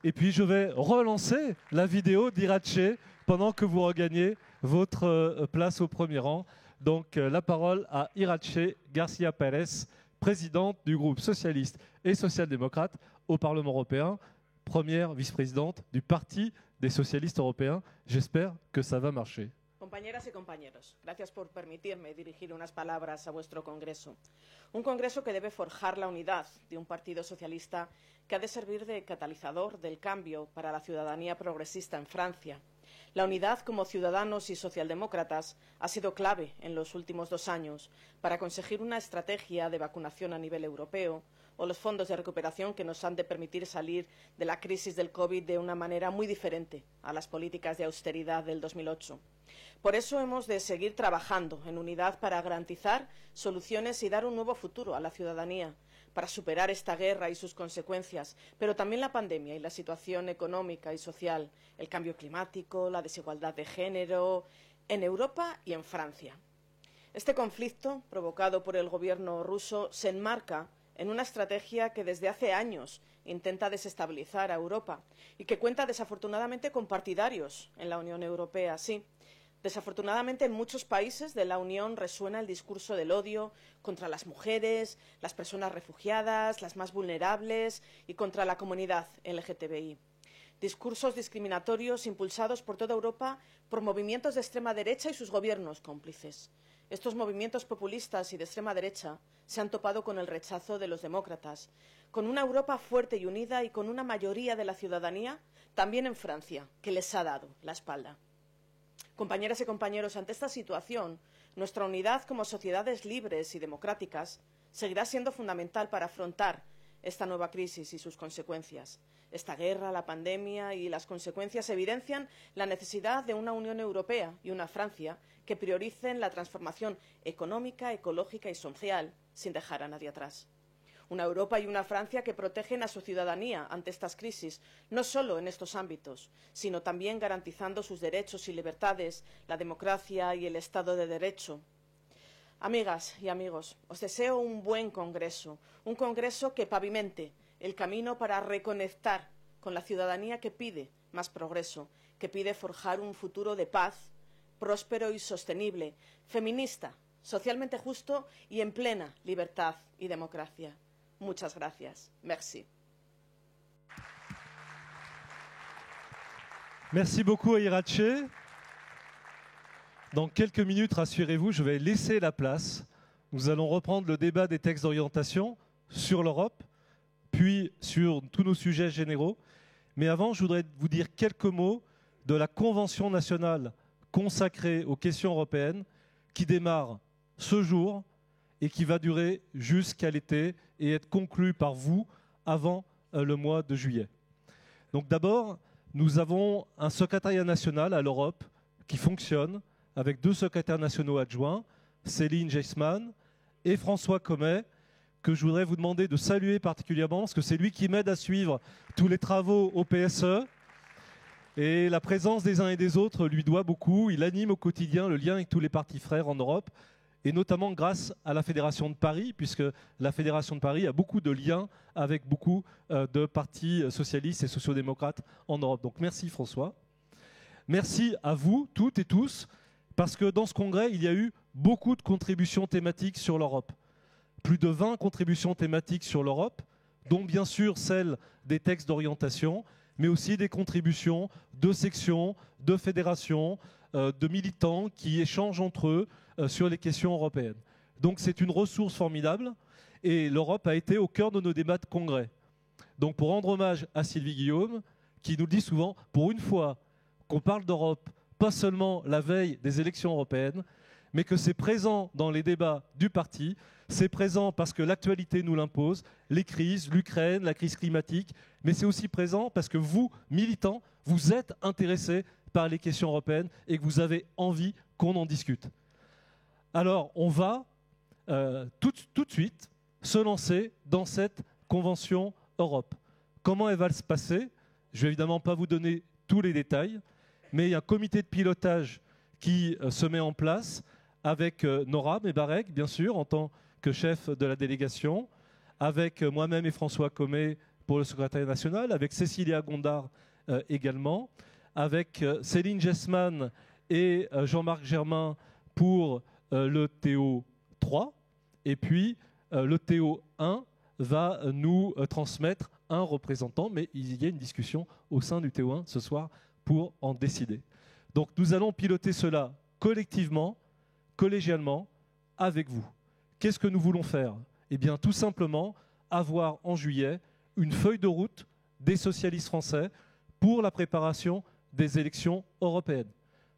Et puis je vais relancer la vidéo d'Iratxe pendant que vous regagnez votre place au premier rang. Donc la parole à Iratxe Garcia Pérez, présidente du groupe socialiste et social-démocrate au Parlement européen, première vice-présidente du Parti des socialistes européens. J'espère que ça va marcher.
Compañeras y compañeros, gracias por permitirme dirigir unas palabras a vuestro Congreso. Un Congreso que debe forjar la unidad de un partido socialista que ha de servir de catalizador del cambio para la ciudadanía progresista en Francia. La unidad como ciudadanos y socialdemócratas ha sido clave en los últimos 2 años para conseguir una estrategia de vacunación a nivel europeo o los fondos de recuperación que nos han de permitir salir de la crisis del COVID de una manera muy diferente a las políticas de austeridad del 2008. Por eso hemos de seguir trabajando en unidad para garantizar soluciones y dar un nuevo futuro a la ciudadanía, para superar esta guerra y sus consecuencias, pero también la pandemia y la situación económica y social, el cambio climático, la desigualdad de género, en Europa y en Francia. Este conflicto, provocado por el gobierno ruso, se enmarca en una estrategia que desde hace años intenta desestabilizar a Europa y que cuenta desafortunadamente con partidarios en la Unión Europea, sí. Desafortunadamente, en muchos países de la Unión resuena el discurso del odio contra las mujeres, las personas refugiadas, las más vulnerables y contra la comunidad LGTBI. Discursos discriminatorios impulsados por toda Europa por movimientos de extrema derecha y sus gobiernos cómplices. Estos movimientos populistas y de extrema derecha se han topado con el rechazo de los demócratas, con una Europa fuerte y unida y con una mayoría de la ciudadanía, también en Francia, que les ha dado la espalda. Compañeras y compañeros, ante esta situación, nuestra unidad como sociedades libres y democráticas seguirá siendo fundamental para afrontar esta nueva crisis y sus consecuencias. Esta guerra, la pandemia y las consecuencias evidencian la necesidad de una Unión Europea y una Francia que prioricen la transformación económica, ecológica y social sin dejar a nadie atrás. Una Europa y una Francia que protegen a su ciudadanía ante estas crisis, no solo en estos ámbitos, sino también garantizando sus derechos y libertades, la democracia y el Estado de Derecho. Amigas y amigos, os deseo un buen Congreso, un Congreso que pavimente el camino para reconectar con la ciudadanía que pide más progreso, que pide forjar un futuro de paz, próspero y sostenible, feminista, socialmente justo y en plena libertad y democracia. Muchas gracias. Merci.
Merci beaucoup à Iratxe. Dans quelques minutes, rassurez-vous, je vais laisser la place. Nous allons reprendre le débat des textes d'orientation sur l'Europe, puis sur tous nos sujets généraux. Mais avant, je voudrais vous dire quelques mots de la Convention nationale consacrée aux questions européennes qui démarre ce jour et qui va durer jusqu'à l'été et être conclue par vous avant le mois de juillet. Donc d'abord, nous avons un secrétariat national à l'Europe qui fonctionne avec 2 secrétaires nationaux adjoints, Céline Geisman et François Comet, que je voudrais vous demander de saluer particulièrement parce que c'est lui qui m'aide à suivre tous les travaux au PSE. Et la présence des uns et des autres lui doit beaucoup. Il anime au quotidien le lien avec tous les partis frères en Europe, et notamment grâce à la Fédération de Paris, puisque la Fédération de Paris a beaucoup de liens avec beaucoup de partis socialistes et sociodémocrates en Europe. Donc merci François. Merci à vous, toutes et tous, parce que dans ce congrès, il y a eu beaucoup de contributions thématiques sur l'Europe. Plus de 20 contributions thématiques sur l'Europe, dont bien sûr celles des textes d'orientation, mais aussi des contributions de sections, de fédérations, de militants qui échangent entre eux sur les questions européennes. Donc c'est une ressource formidable et l'Europe a été au cœur de nos débats de congrès. Donc pour rendre hommage à Sylvie Guillaume, qui nous le dit souvent, pour une fois qu'on parle d'Europe pas seulement la veille des élections européennes, mais que c'est présent dans les débats du parti, c'est présent parce que l'actualité nous l'impose, les crises, l'Ukraine, la crise climatique, mais c'est aussi présent parce que vous, militants, vous êtes intéressés par les questions européennes et que vous avez envie qu'on en discute. Alors, on va tout de suite se lancer dans cette Convention Europe. Comment elle va se passer? Je ne vais évidemment pas vous donner tous les détails, mais il y a un comité de pilotage qui se met en place avec Nora Mebarek, bien sûr, en tant que chef de la délégation, avec moi-même et François Comé pour le secrétariat national, avec Cécilia Gondard également, avec Céline Gessman et Jean-Marc Germain pour le TO3, et puis le TO1 va nous transmettre un représentant, mais il y a une discussion au sein du TO1 ce soir pour en décider. Donc nous allons piloter cela collectivement, collégialement, avec vous. Qu'est-ce que nous voulons faire? Eh bien, tout simplement, avoir en juillet une feuille de route des socialistes français pour la préparation des élections européennes.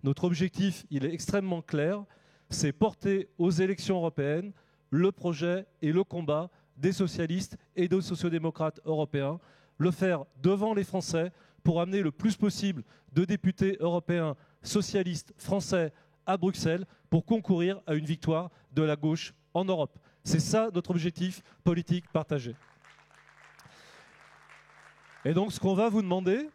Notre objectif, il est extrêmement clair, c'est porter aux élections européennes le projet et le combat des socialistes et des sociodémocrates européens, le faire devant les Français pour amener le plus possible de députés européens socialistes français à Bruxelles pour concourir à une victoire de la gauche en Europe. C'est ça notre objectif politique partagé. Et donc ce qu'on va vous demander,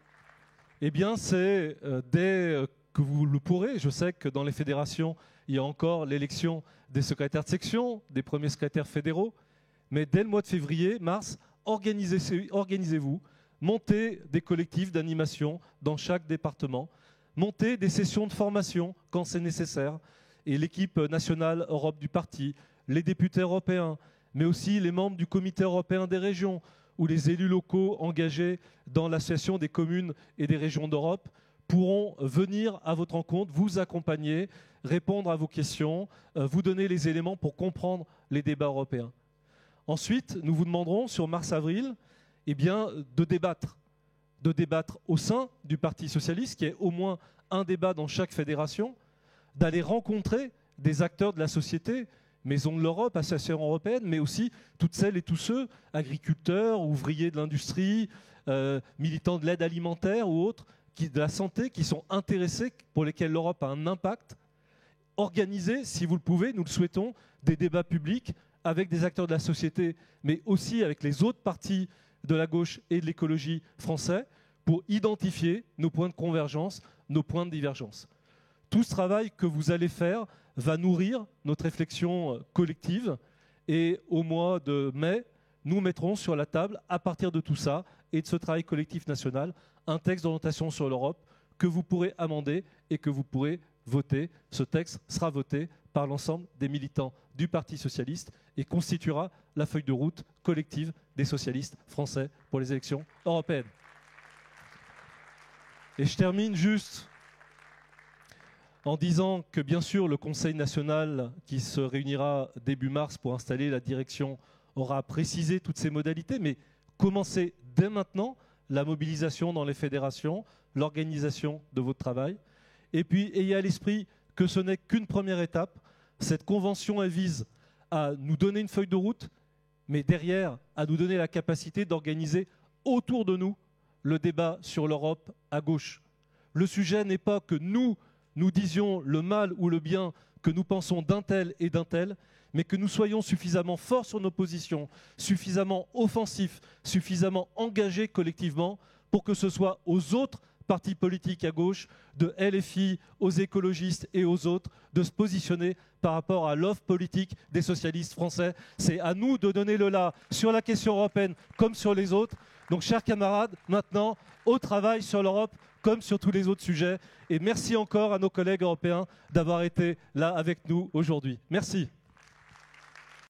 eh bien, c'est dès que vous le pourrez, je sais que dans les fédérations, il y a encore l'élection des secrétaires de section, des premiers secrétaires fédéraux, mais dès le mois de février, mars, organisez-vous, montez des collectifs d'animation dans chaque département, montez des sessions de formation quand c'est nécessaire, et l'équipe nationale Europe du parti, les députés européens, mais aussi les membres du comité européen des régions, ou les élus locaux engagés dans l'association des communes et des régions d'Europe pourront venir à votre rencontre, vous accompagner, répondre à vos questions, vous donner les éléments pour comprendre les débats européens. Ensuite, nous vous demanderons sur mars-avril eh bien, de débattre au sein du Parti socialiste, qui est au moins un débat dans chaque fédération, d'aller rencontrer des acteurs de la société, Maison de l'Europe, Association européenne, mais aussi toutes celles et tous ceux, agriculteurs, ouvriers de l'industrie, militants de l'aide alimentaire ou autres, de la santé, qui sont intéressés, pour lesquels l'Europe a un impact. Organisez, si vous le pouvez, nous le souhaitons, des débats publics avec des acteurs de la société, mais aussi avec les autres partis de la gauche et de l'écologie français, pour identifier nos points de convergence, nos points de divergence. Tout ce travail que vous allez faire va nourrir notre réflexion collective, et au mois de mai, nous mettrons sur la table, à partir de tout ça et de ce travail collectif national, un texte d'orientation sur l'Europe que vous pourrez amender et que vous pourrez voter. Ce texte sera voté par l'ensemble des militants du Parti socialiste et constituera la feuille de route collective des socialistes français pour les élections européennes. Et je termine juste en disant que bien sûr le Conseil national qui se réunira début mars pour installer la direction aura précisé toutes ces modalités, mais commencez dès maintenant la mobilisation dans les fédérations, l'organisation de votre travail. Et puis ayez à l'esprit que ce n'est qu'une première étape. Cette convention, elle vise à nous donner une feuille de route, mais derrière, à nous donner la capacité d'organiser autour de nous le débat sur l'Europe à gauche. Le sujet n'est pas que nous disions le mal ou le bien que nous pensons d'un tel et d'un tel, mais que nous soyons suffisamment forts sur nos positions, suffisamment offensifs, suffisamment engagés collectivement pour que ce soit aux autres partis politiques à gauche, de LFI aux écologistes et aux autres, de se positionner par rapport à l'offre politique des socialistes français. C'est à nous de donner le là sur la question européenne comme sur les autres. Donc, chers camarades, maintenant, au travail sur l'Europe comme sur tous les autres sujets. Et merci encore à nos collègues européens d'avoir été là avec nous aujourd'hui. Merci.